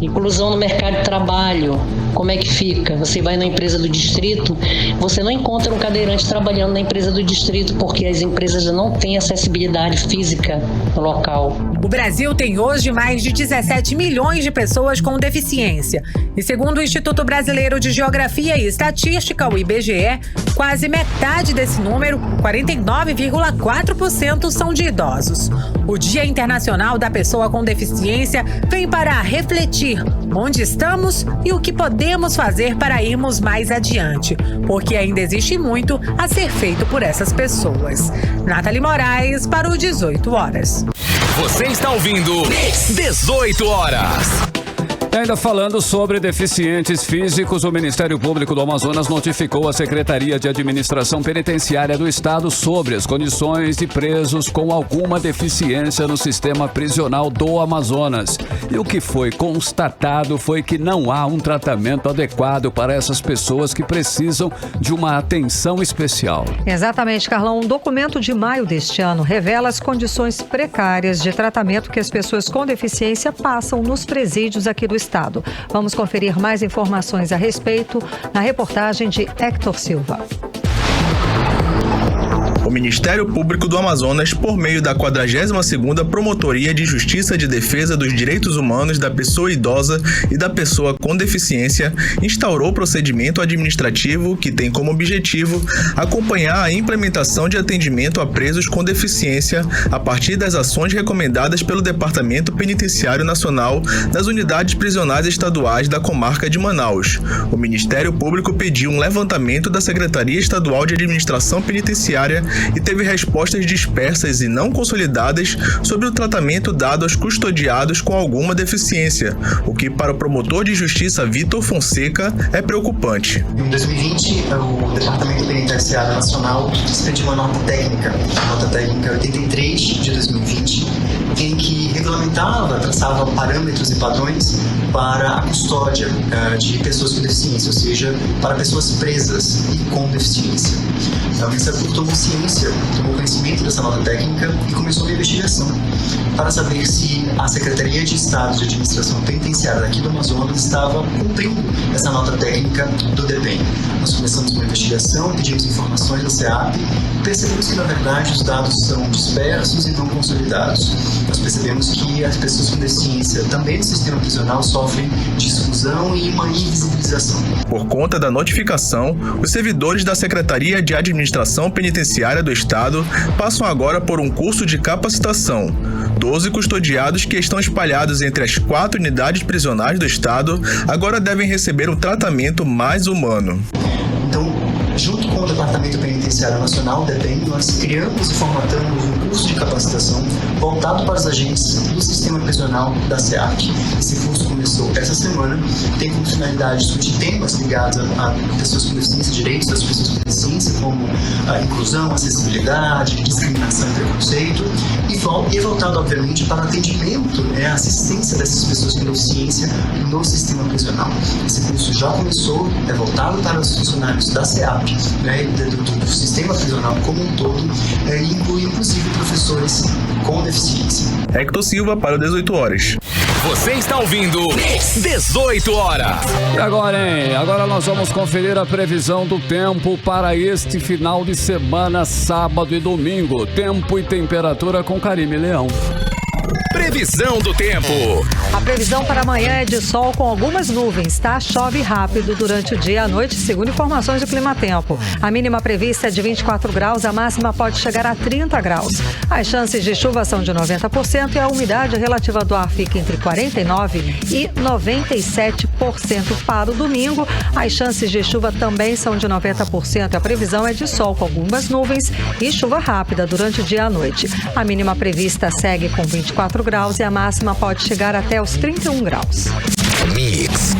Inclusão no mercado de trabalho. Como é que fica? Você vai na empresa do distrito, você não encontra um cadeirante trabalhando na empresa do distrito, porque as empresas já não têm acessibilidade física no local. O Brasil tem hoje mais de 17 milhões de pessoas com deficiência. E segundo o Instituto Brasileiro de Geografia e Estatística, o IBGE, quase metade desse número, 49,4%, são de idosos. O Dia Internacional da Pessoa com Deficiência vem para refletir onde estamos e o que podemos fazer para irmos mais adiante, porque ainda existe muito a ser feito por essas pessoas. Nathalie Moraes para o 18 horas. Você está ouvindo 18 horas. Ainda falando sobre deficientes físicos, o Ministério Público do Amazonas notificou a Secretaria de Administração Penitenciária do Estado sobre as condições de presos com alguma deficiência no sistema prisional do Amazonas. E o que foi constatado foi que não há um tratamento adequado para essas pessoas que precisam de uma atenção especial. Exatamente, Carlão. Um documento de maio deste ano revela as condições precárias de tratamento que as pessoas com deficiência passam nos presídios aqui do Estado. Vamos conferir mais informações a respeito na reportagem de Hector Silva. o Ministério Público do Amazonas, por meio da 42ª Promotoria de Justiça de Defesa dos Direitos Humanos da Pessoa Idosa e da Pessoa com Deficiência, instaurou procedimento administrativo que tem como objetivo acompanhar a implementação de atendimento a presos com deficiência a partir das ações recomendadas pelo Departamento Penitenciário Nacional das unidades prisionais estaduais da comarca de Manaus. O Ministério Público pediu um levantamento da Secretaria Estadual de Administração Penitenciária e teve respostas dispersas e não consolidadas sobre o tratamento dado aos custodiados com alguma deficiência, o que para o promotor de justiça Vitor Fonseca é preocupante. Em 2020, o Departamento Penitenciário Nacional expediu uma nota técnica, a nota técnica 83 de 2020, em que regulamentava, traçava parâmetros e padrões para a custódia de pessoas com deficiência, ou seja, para pessoas presas e com deficiência. O Ministério Público tomou conhecimento dessa nota técnica e começou uma investigação para saber se a Secretaria de Estado de Administração Penitenciária daqui do Amazonas estava cumprindo essa nota técnica do DEPEN. Nós começamos uma investigação, pedimos informações da SEAP e percebemos que, na verdade, os dados são dispersos e não consolidados. Nós percebemos que as pessoas com deficiência também no sistema prisional sofrem de exclusão e uma invisibilização. Por conta da notificação, os servidores da Secretaria de Administração Penitenciária do Estado passam agora por um curso de capacitação. 12 custodiados que estão espalhados entre as 4 unidades prisionais do Estado agora devem receber um tratamento mais humano. Então, junto com o Departamento Penitenciário Nacional, DEPEN, nós criamos e formatamos um curso de capacitação voltado para os agentes do sistema prisional da SEAC. Esse curso começou essa semana, tem como finalidade discutir temas ligados a pessoas com deficiência, direitos das pessoas com deficiência, como a inclusão, acessibilidade, discriminação e preconceito, e voltado, obviamente, para atendimento, assistência dessas pessoas com deficiência no sistema prisional. Esse curso já começou, é voltado para os funcionários da SEAP, do sistema prisional como um todo, e inclui, inclusive, professores com deficiência. Hector Silva para o 18 horas. Você está ouvindo 18 horas. E agora, hein? Agora nós vamos conferir a previsão do tempo para este final de semana, sábado e domingo. Tempo e temperatura com Karime Leão. Previsão do tempo. A previsão para amanhã é de sol com algumas nuvens, tá? Chove rápido durante o dia e a noite, segundo informações do Climatempo. A mínima prevista é de 24 graus, a máxima pode chegar a 30 graus. As chances de chuva são de 90% e a umidade relativa do ar fica entre 49% e 97% para o domingo. As chances de chuva também são de 90%. A previsão é de sol com algumas nuvens e chuva rápida durante o dia e a noite. A mínima prevista segue com 24 graus e a máxima pode chegar até os 31 graus. Mix.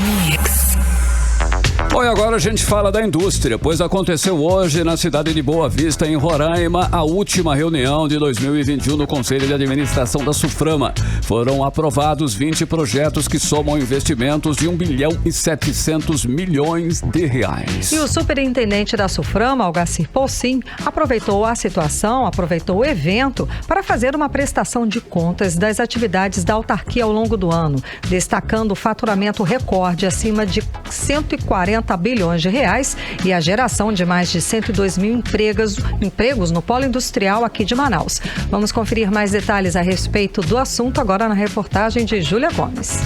Bom, e agora a gente fala da indústria, pois aconteceu hoje na cidade de Boa Vista, em Roraima, a última reunião de 2021 no Conselho de Administração da Suframa. Foram aprovados 20 projetos que somam investimentos de 1 bilhão e 700 milhões de reais. E o superintendente da Suframa, Algacir Poulsin, aproveitou a situação, aproveitou o evento para fazer uma prestação de contas das atividades da autarquia ao longo do ano, destacando o faturamento recorde acima de 140 bilhões de reais e a geração de mais de 102 mil empregos no polo industrial aqui de Manaus. Vamos conferir mais detalhes a respeito do assunto agora na reportagem de Júlia Gomes.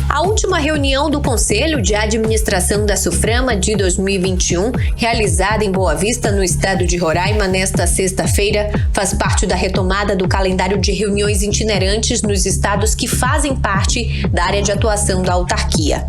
A última reunião do Conselho de Administração da Suframa de 2021, realizada em Boa Vista, no estado de Roraima, nesta sexta-feira, faz parte da retomada do calendário de reuniões itinerantes nos estados que fazem parte da área de atuação da autarquia.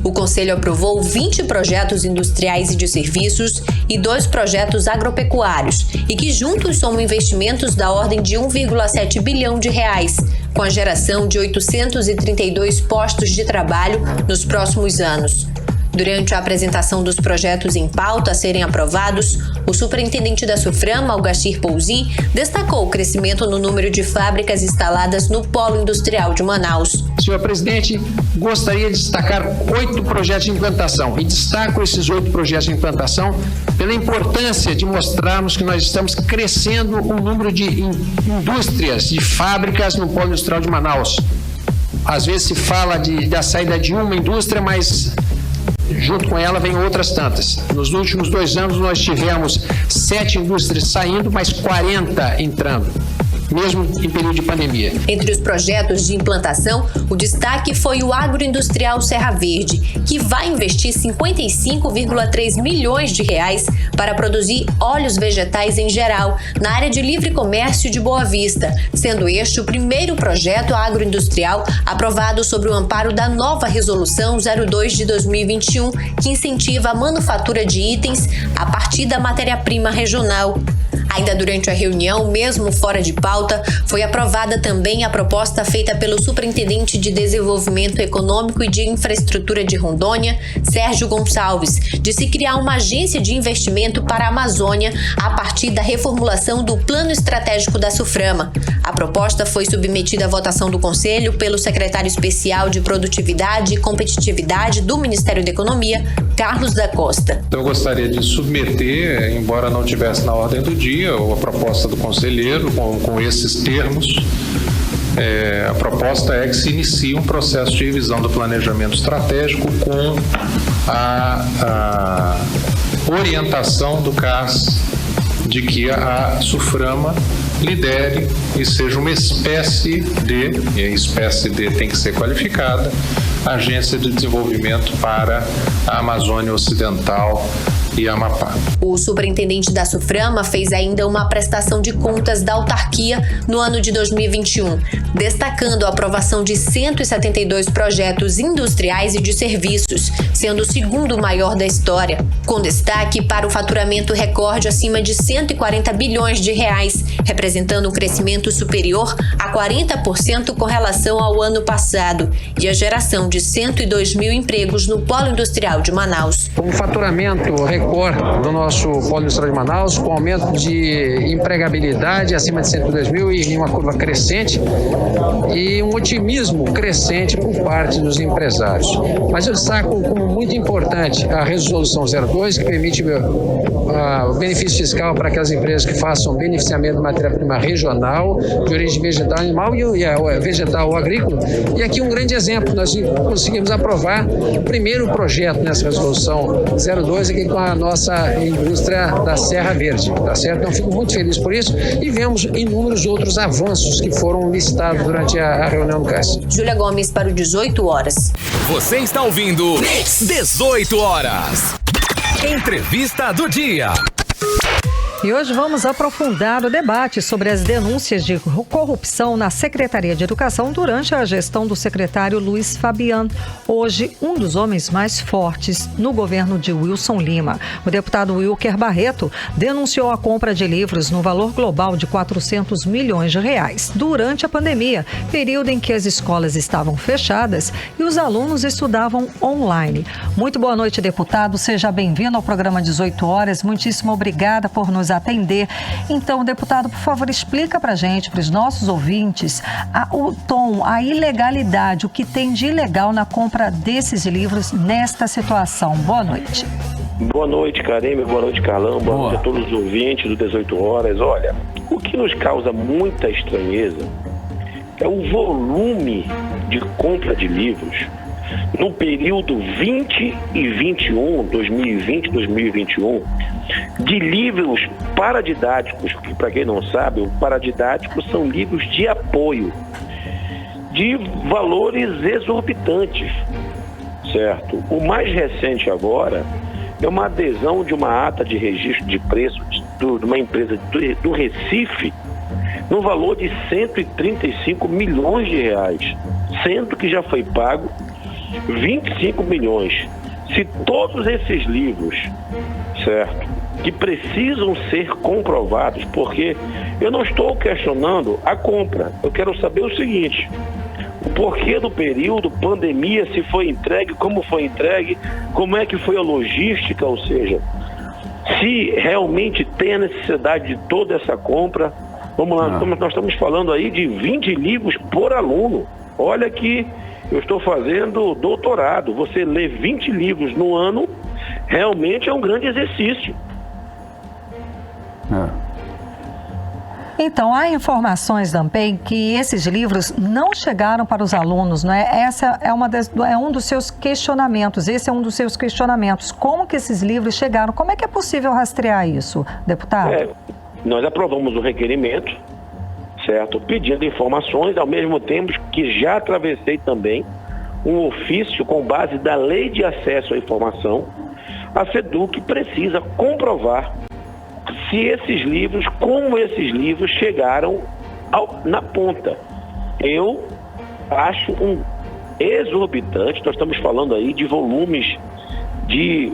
O Conselho aprovou 20 projetos industriais e de serviços e 2 projetos agropecuários, e que juntos somam investimentos da ordem de 1,7 bilhão de reais, com a geração de 832 postos de trabalho nos próximos anos. Durante a apresentação dos projetos em pauta a serem aprovados, o superintendente da Suframa, Algacir Poulsin, destacou o crescimento no número de fábricas instaladas no polo industrial de Manaus. Senhor presidente, gostaria de destacar 8 projetos de implantação. E destaco esses 8 projetos de implantação pela importância de mostrarmos que nós estamos crescendo o número de indústrias, de fábricas no polo industrial de Manaus. Às vezes se fala da saída de uma indústria, mas junto com ela vem outras tantas. Nos últimos 2 anos nós tivemos 7 indústrias saindo, mas 40 entrando, mesmo em período de pandemia. Entre os projetos de implantação, o destaque foi o agroindustrial Serra Verde, que vai investir 55,3 milhões de reais para produzir óleos vegetais em geral, na área de livre comércio de Boa Vista, sendo este o primeiro projeto agroindustrial aprovado sob o amparo da nova Resolução 02 de 2021, que incentiva a manufatura de itens a partir da matéria-prima regional. Ainda durante a reunião, mesmo fora de pauta, foi aprovada também a proposta feita pelo Superintendente de Desenvolvimento Econômico e de Infraestrutura de Rondônia, Sérgio Gonçalves, de se criar uma agência de investimento para a Amazônia a partir da reformulação do Plano Estratégico da SUFRAMA. A proposta foi submetida à votação do Conselho pelo secretário especial de Produtividade e Competitividade do Ministério da Economia, Carlos da Costa. Eu gostaria de submeter, embora não tivesse na ordem do dia, a proposta do conselheiro com esses termos. A proposta é que se inicie um processo de revisão do planejamento estratégico com a orientação do CAS de que a SUFRAMA lidere e seja uma espécie de, e a espécie de tem que ser qualificada, agência de desenvolvimento para a Amazônia Ocidental e Amapá. O superintendente da SUFRAMA fez ainda uma prestação de contas da autarquia no ano de 2021, destacando a aprovação de 172 projetos industriais e de serviços, sendo o segundo maior da história, com destaque para o faturamento recorde acima de 140 bilhões de reais, representando um crescimento superior a 40% com relação ao ano passado, e a geração de 102 mil empregos no Polo Industrial de Manaus. O faturamento recorde do nosso Polo Industrial de Manaus, com aumento de empregabilidade acima de 102 mil e uma curva crescente, e um otimismo crescente por parte dos empresários. Mas eu destaco como muito importante a Resolução 02, que permite o benefício fiscal para aquelas empresas que façam beneficiamento de matéria-prima regional, de origem vegetal, animal e vegetal ou agrícola. E aqui um grande exemplo, nós conseguimos aprovar o primeiro projeto nessa Resolução 02 aqui com a nossa indústria da Serra Verde, tá certo? Então fico muito feliz por isso e vemos inúmeros outros avanços que foram listados durante a reunião do CAS. Júlia Gomes para o 18 horas. Você está ouvindo 18 horas. Entrevista do dia. E hoje vamos aprofundar o debate sobre as denúncias de corrupção na Secretaria de Educação durante a gestão do secretário Luiz Fabiano, hoje um dos homens mais fortes no governo de Wilson Lima. O deputado Wilker Barreto denunciou a compra de livros no valor global de 400 milhões de reais durante a pandemia, período em que as escolas estavam fechadas e os alunos estudavam online. Muito boa noite, deputado. Seja bem-vindo ao programa 18 horas. Muitíssimo obrigada por nos atender. Então, deputado, por favor, explica para a gente, para os nossos ouvintes, o tom, a ilegalidade, o que tem de ilegal na compra desses livros nesta situação. Boa noite. Boa noite, Karime. Boa noite, Carlão. Boa noite a todos os ouvintes do 18 horas. Olha, o que nos causa muita estranheza é o volume de compra de livros no período 20 e 21, 2020 e 2021, de livros paradidáticos, que para quem não sabe, o paradidático são livros de apoio, de valores exorbitantes, certo? O mais recente agora é uma adesão de uma ata de registro de preço de uma empresa do Recife, no valor de 135 milhões de reais, sendo que já foi pago 25 milhões. Se todos esses livros, certo, que precisam ser comprovados, porque eu não estou questionando a compra, eu quero saber o seguinte: o porquê do período, pandemia, se foi entregue, como foi entregue, como é que foi a logística, ou seja, se realmente tem a necessidade de toda essa compra. Vamos lá, nós estamos falando aí de 20 livros por aluno. Olha que eu estou fazendo doutorado. Você lê 20 livros no ano, realmente é um grande exercício. Então, há informações também que esses livros não chegaram para os alunos, não é? Essa é um dos seus questionamentos, esse é um dos seus questionamentos. Como que esses livros chegaram? Como é que é possível rastrear isso, deputado? Nós aprovamos o requerimento, certo? Pedindo informações, ao mesmo tempo que já atravessei também um ofício com base da Lei de Acesso à Informação. A SEDUC precisa comprovar se esses livros, como esses livros chegaram na ponta. Eu acho um exorbitante, nós estamos falando aí de volumes que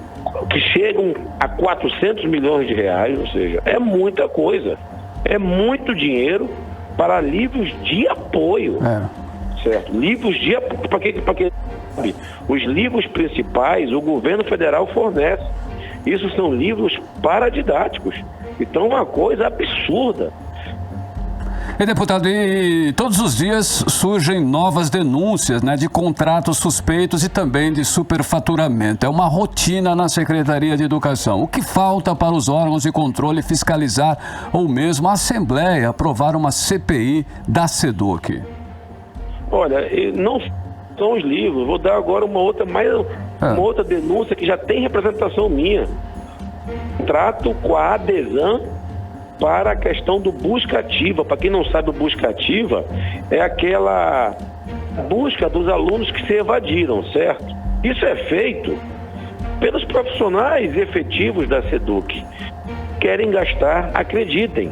chegam a 400 milhões de reais, ou seja, é muita coisa, é muito dinheiro para livros de apoio, certo? Livros de apoio, para que sabe? Os livros principais o governo federal fornece. Isso são livros paradidáticos. Então, uma coisa absurda. E, deputado, todos os dias surgem novas denúncias, né, de contratos suspeitos e também de superfaturamento. É uma rotina na Secretaria de Educação. O que falta para os órgãos de controle fiscalizar ou mesmo a Assembleia aprovar uma CPI da SEDUC? Olha, não são os livros. Vou dar agora uma outra denúncia que já tem representação minha. Contrato com a ADESAN para a questão do busca ativa. Para quem não sabe, o busca ativa é aquela busca dos alunos que se evadiram, certo? Isso é feito pelos profissionais efetivos da SEDUC. Querem gastar, acreditem,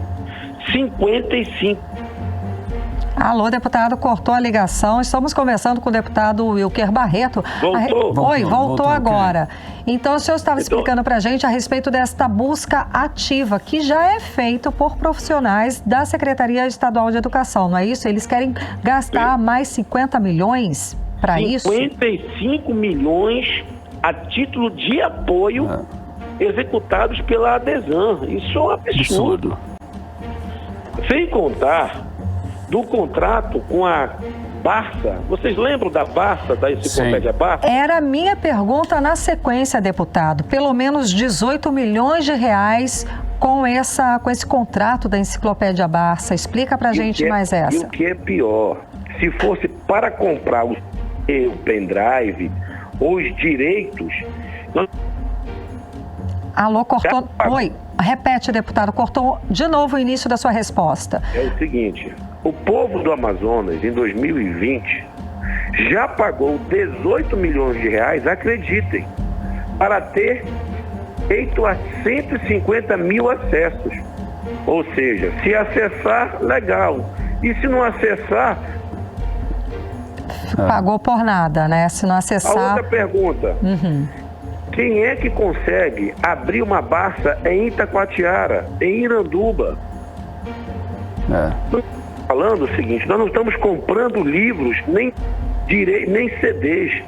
55. Alô, deputado, cortou a ligação. Estamos conversando com o deputado Wilker Barreto. Voltou agora. Okay. Então, o senhor estava explicando para a gente a respeito desta busca ativa, que já é feita por profissionais da Secretaria Estadual de Educação, não é isso? Eles querem gastar mais 50 milhões para isso? 55 milhões a título de apoio executados pela ADESAN. Isso é um absurdo. Sem contar do contrato com a Barça. Vocês lembram da Barça, da enciclopédia Barça? Era a minha pergunta na sequência, deputado. Pelo menos 18 milhões de reais com esse contrato da enciclopédia Barça. Explica pra gente mais essa. E o que é pior, se fosse para comprar o pendrive ou os direitos... Alô, cortou... Oi, repete, deputado. Cortou de novo o início da sua resposta. É o seguinte... O povo do Amazonas, em 2020, já pagou 18 milhões de reais, acreditem, para ter feito a 150 mil acessos. Ou seja, se acessar, legal. E se não acessar... Pagou por nada, né? Se não acessar... A outra pergunta. Quem é que consegue abrir uma Barça em Itacoatiara, em Iranduba? Falando o seguinte, nós não estamos comprando livros, nem CDs,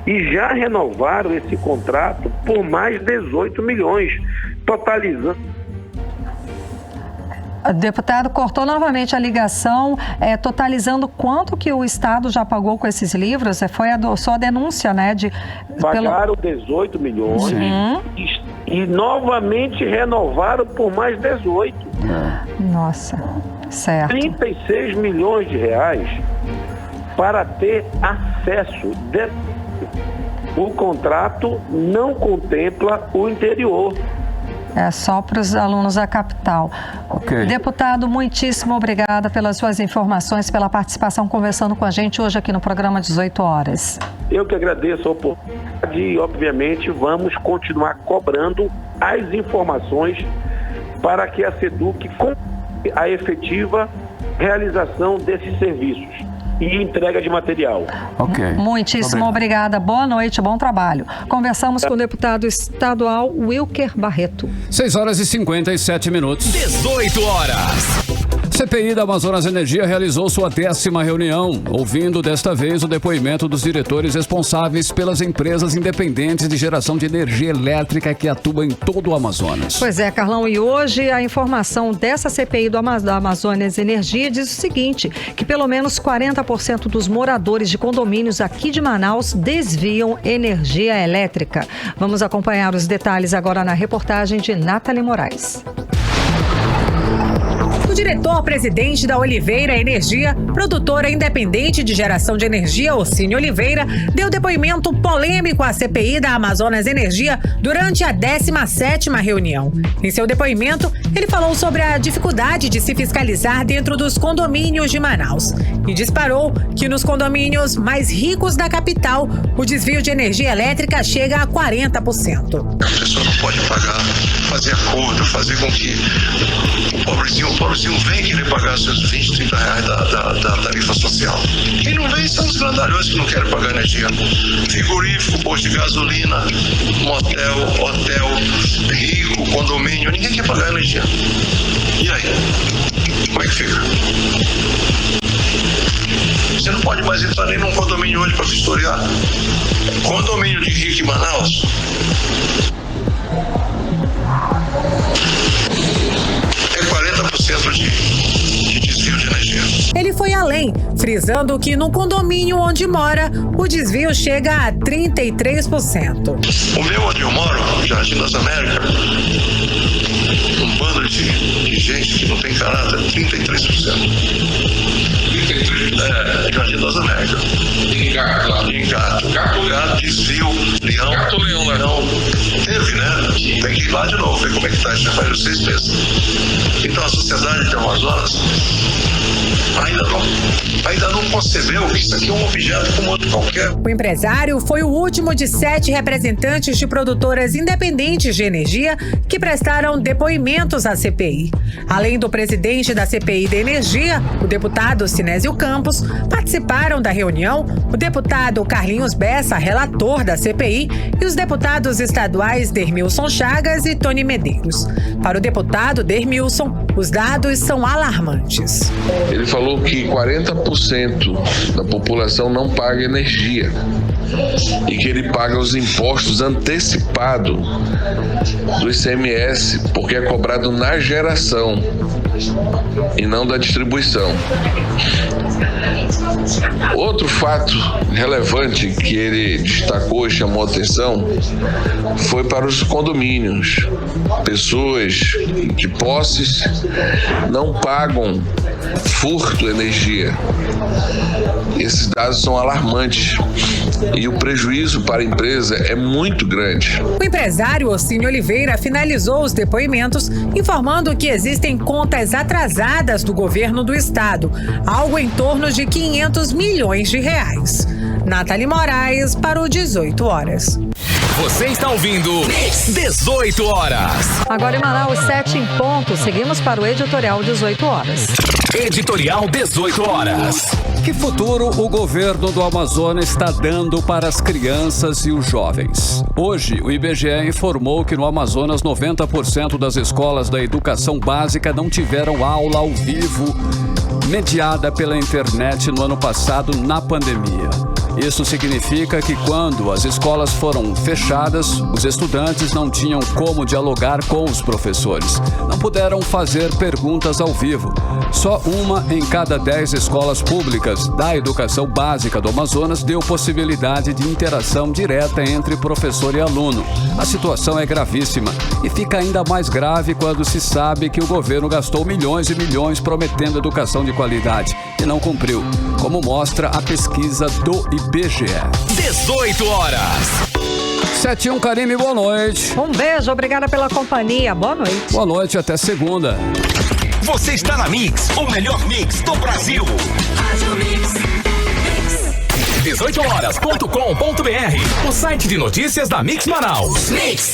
e já renovaram esse contrato por mais 18 milhões, totalizando. Deputado, cortou novamente a ligação, totalizando quanto que o Estado já pagou com esses livros? Foi só a denúncia, né? Pagaram 18 milhões e novamente renovaram por mais 18. Nossa, certo. 36 milhões de reais para ter acesso. O contrato não contempla o interior. É só para os alunos da capital. Okay. Deputado, muitíssimo obrigada pelas suas informações, pela participação conversando com a gente hoje aqui no programa 18 horas. Eu que agradeço a oportunidade e, obviamente, vamos continuar cobrando as informações para que a SEDUC cumpra a efetiva realização desses serviços e entrega de material. Ok. Muitíssimo obrigada. Boa noite, bom trabalho. Conversamos com o deputado estadual Wilker Barreto. 6 horas e 57 minutos. 18 horas. CPI da Amazonas Energia realizou sua 10ª reunião, ouvindo desta vez o depoimento dos diretores responsáveis pelas empresas independentes de geração de energia elétrica que atuam em todo o Amazonas. Pois é, Carlão, e hoje a informação dessa CPI da Amazonas Energia diz o seguinte, que pelo menos 40% dos moradores de condomínios aqui de Manaus desviam energia elétrica. Vamos acompanhar os detalhes agora na reportagem de Nathalie Moraes. O diretor-presidente da Oliveira Energia, produtora independente de geração de energia, Ocínio Oliveira, deu depoimento polêmico à CPI da Amazonas Energia durante a 17ª reunião. Em seu depoimento, ele falou sobre a dificuldade de se fiscalizar dentro dos condomínios de Manaus e disparou que nos condomínios mais ricos da capital, o desvio de energia elétrica chega a 40%. A pessoa não pode pagar, fazer acordo, fazer com que o pobrezinho vem querer pagar seus 20, 30 reais da tarifa social. Quem não vem são os grandalhões que não querem pagar energia. Frigorífico, posto de gasolina, motel, hotel, rico, condomínio, ninguém quer pagar energia. E aí? Como é que fica? Você não pode mais entrar nem num condomínio hoje para vistoriar. Condomínio de rico em Manaus. É 40% de desvio de energia. Ele foi além, frisando que no condomínio onde mora, o desvio chega a 33%. O meu, onde eu moro, Jardim das Américas, um bando de gente que não tem caráter, 33%. Jardim das Américas. Gato, desvio, leão. Gato ou leão, não? Teve, né? Tem que ir lá de novo, ver como é que tá. Já faz 6 meses. Então a sociedade de Amazonas ainda não concebeu que isso aqui é um objeto como outro qualquer. O empresário foi o último de 7 representantes de produtoras independentes de energia que prestaram depoimentos à CPI. Além do presidente da CPI da Energia, o deputado Sinésio Campos, participaram da reunião o deputado Carlinhos Bessa, relator da CPI, e os deputados estaduais Dermilson Chagas e Tony Medeiros. Para o deputado Dermilson, os dados são alarmantes. Ele falou que 40% da população não paga energia e que ele paga os impostos antecipados do ICMS, porque é cobrado na geração e não da distribuição. Outro fato relevante que ele destacou e chamou a atenção foi para os condomínios. Pessoas de posses não pagam furto de energia. Esses dados são alarmantes e o prejuízo para a empresa é muito grande. O empresário Ocínio Oliveira finalizou os depoimentos informando que existem contas atrasadas do governo do estado, algo em torno de 500 milhões de reais. Nathalie Moraes para o 18 horas. Você está ouvindo 18 horas. Agora em Manaus, 7 em ponto. Seguimos para o editorial 18 horas. Editorial 18 horas. Que futuro o governo do Amazonas está dando para as crianças e os jovens? Hoje, o IBGE informou que no Amazonas 90% das escolas da educação básica não tiveram aula ao vivo mediada pela internet no ano passado na pandemia. Isso significa que quando as escolas foram fechadas, os estudantes não tinham como dialogar com os professores. Não puderam fazer perguntas ao vivo. Só uma em cada 10 escolas públicas da educação básica do Amazonas deu possibilidade de interação direta entre professor e aluno. A situação é gravíssima e fica ainda mais grave quando se sabe que o governo gastou milhões e milhões prometendo educação de qualidade e não cumpriu, como mostra a pesquisa do IBGE. 18 horas. 7-1, Karime, boa noite. Um beijo, obrigada pela companhia. Boa noite. Boa noite, até segunda. Você está na Mix, o melhor mix do Brasil. 18horas.com.br, o site de notícias da Mix Manaus. Mix.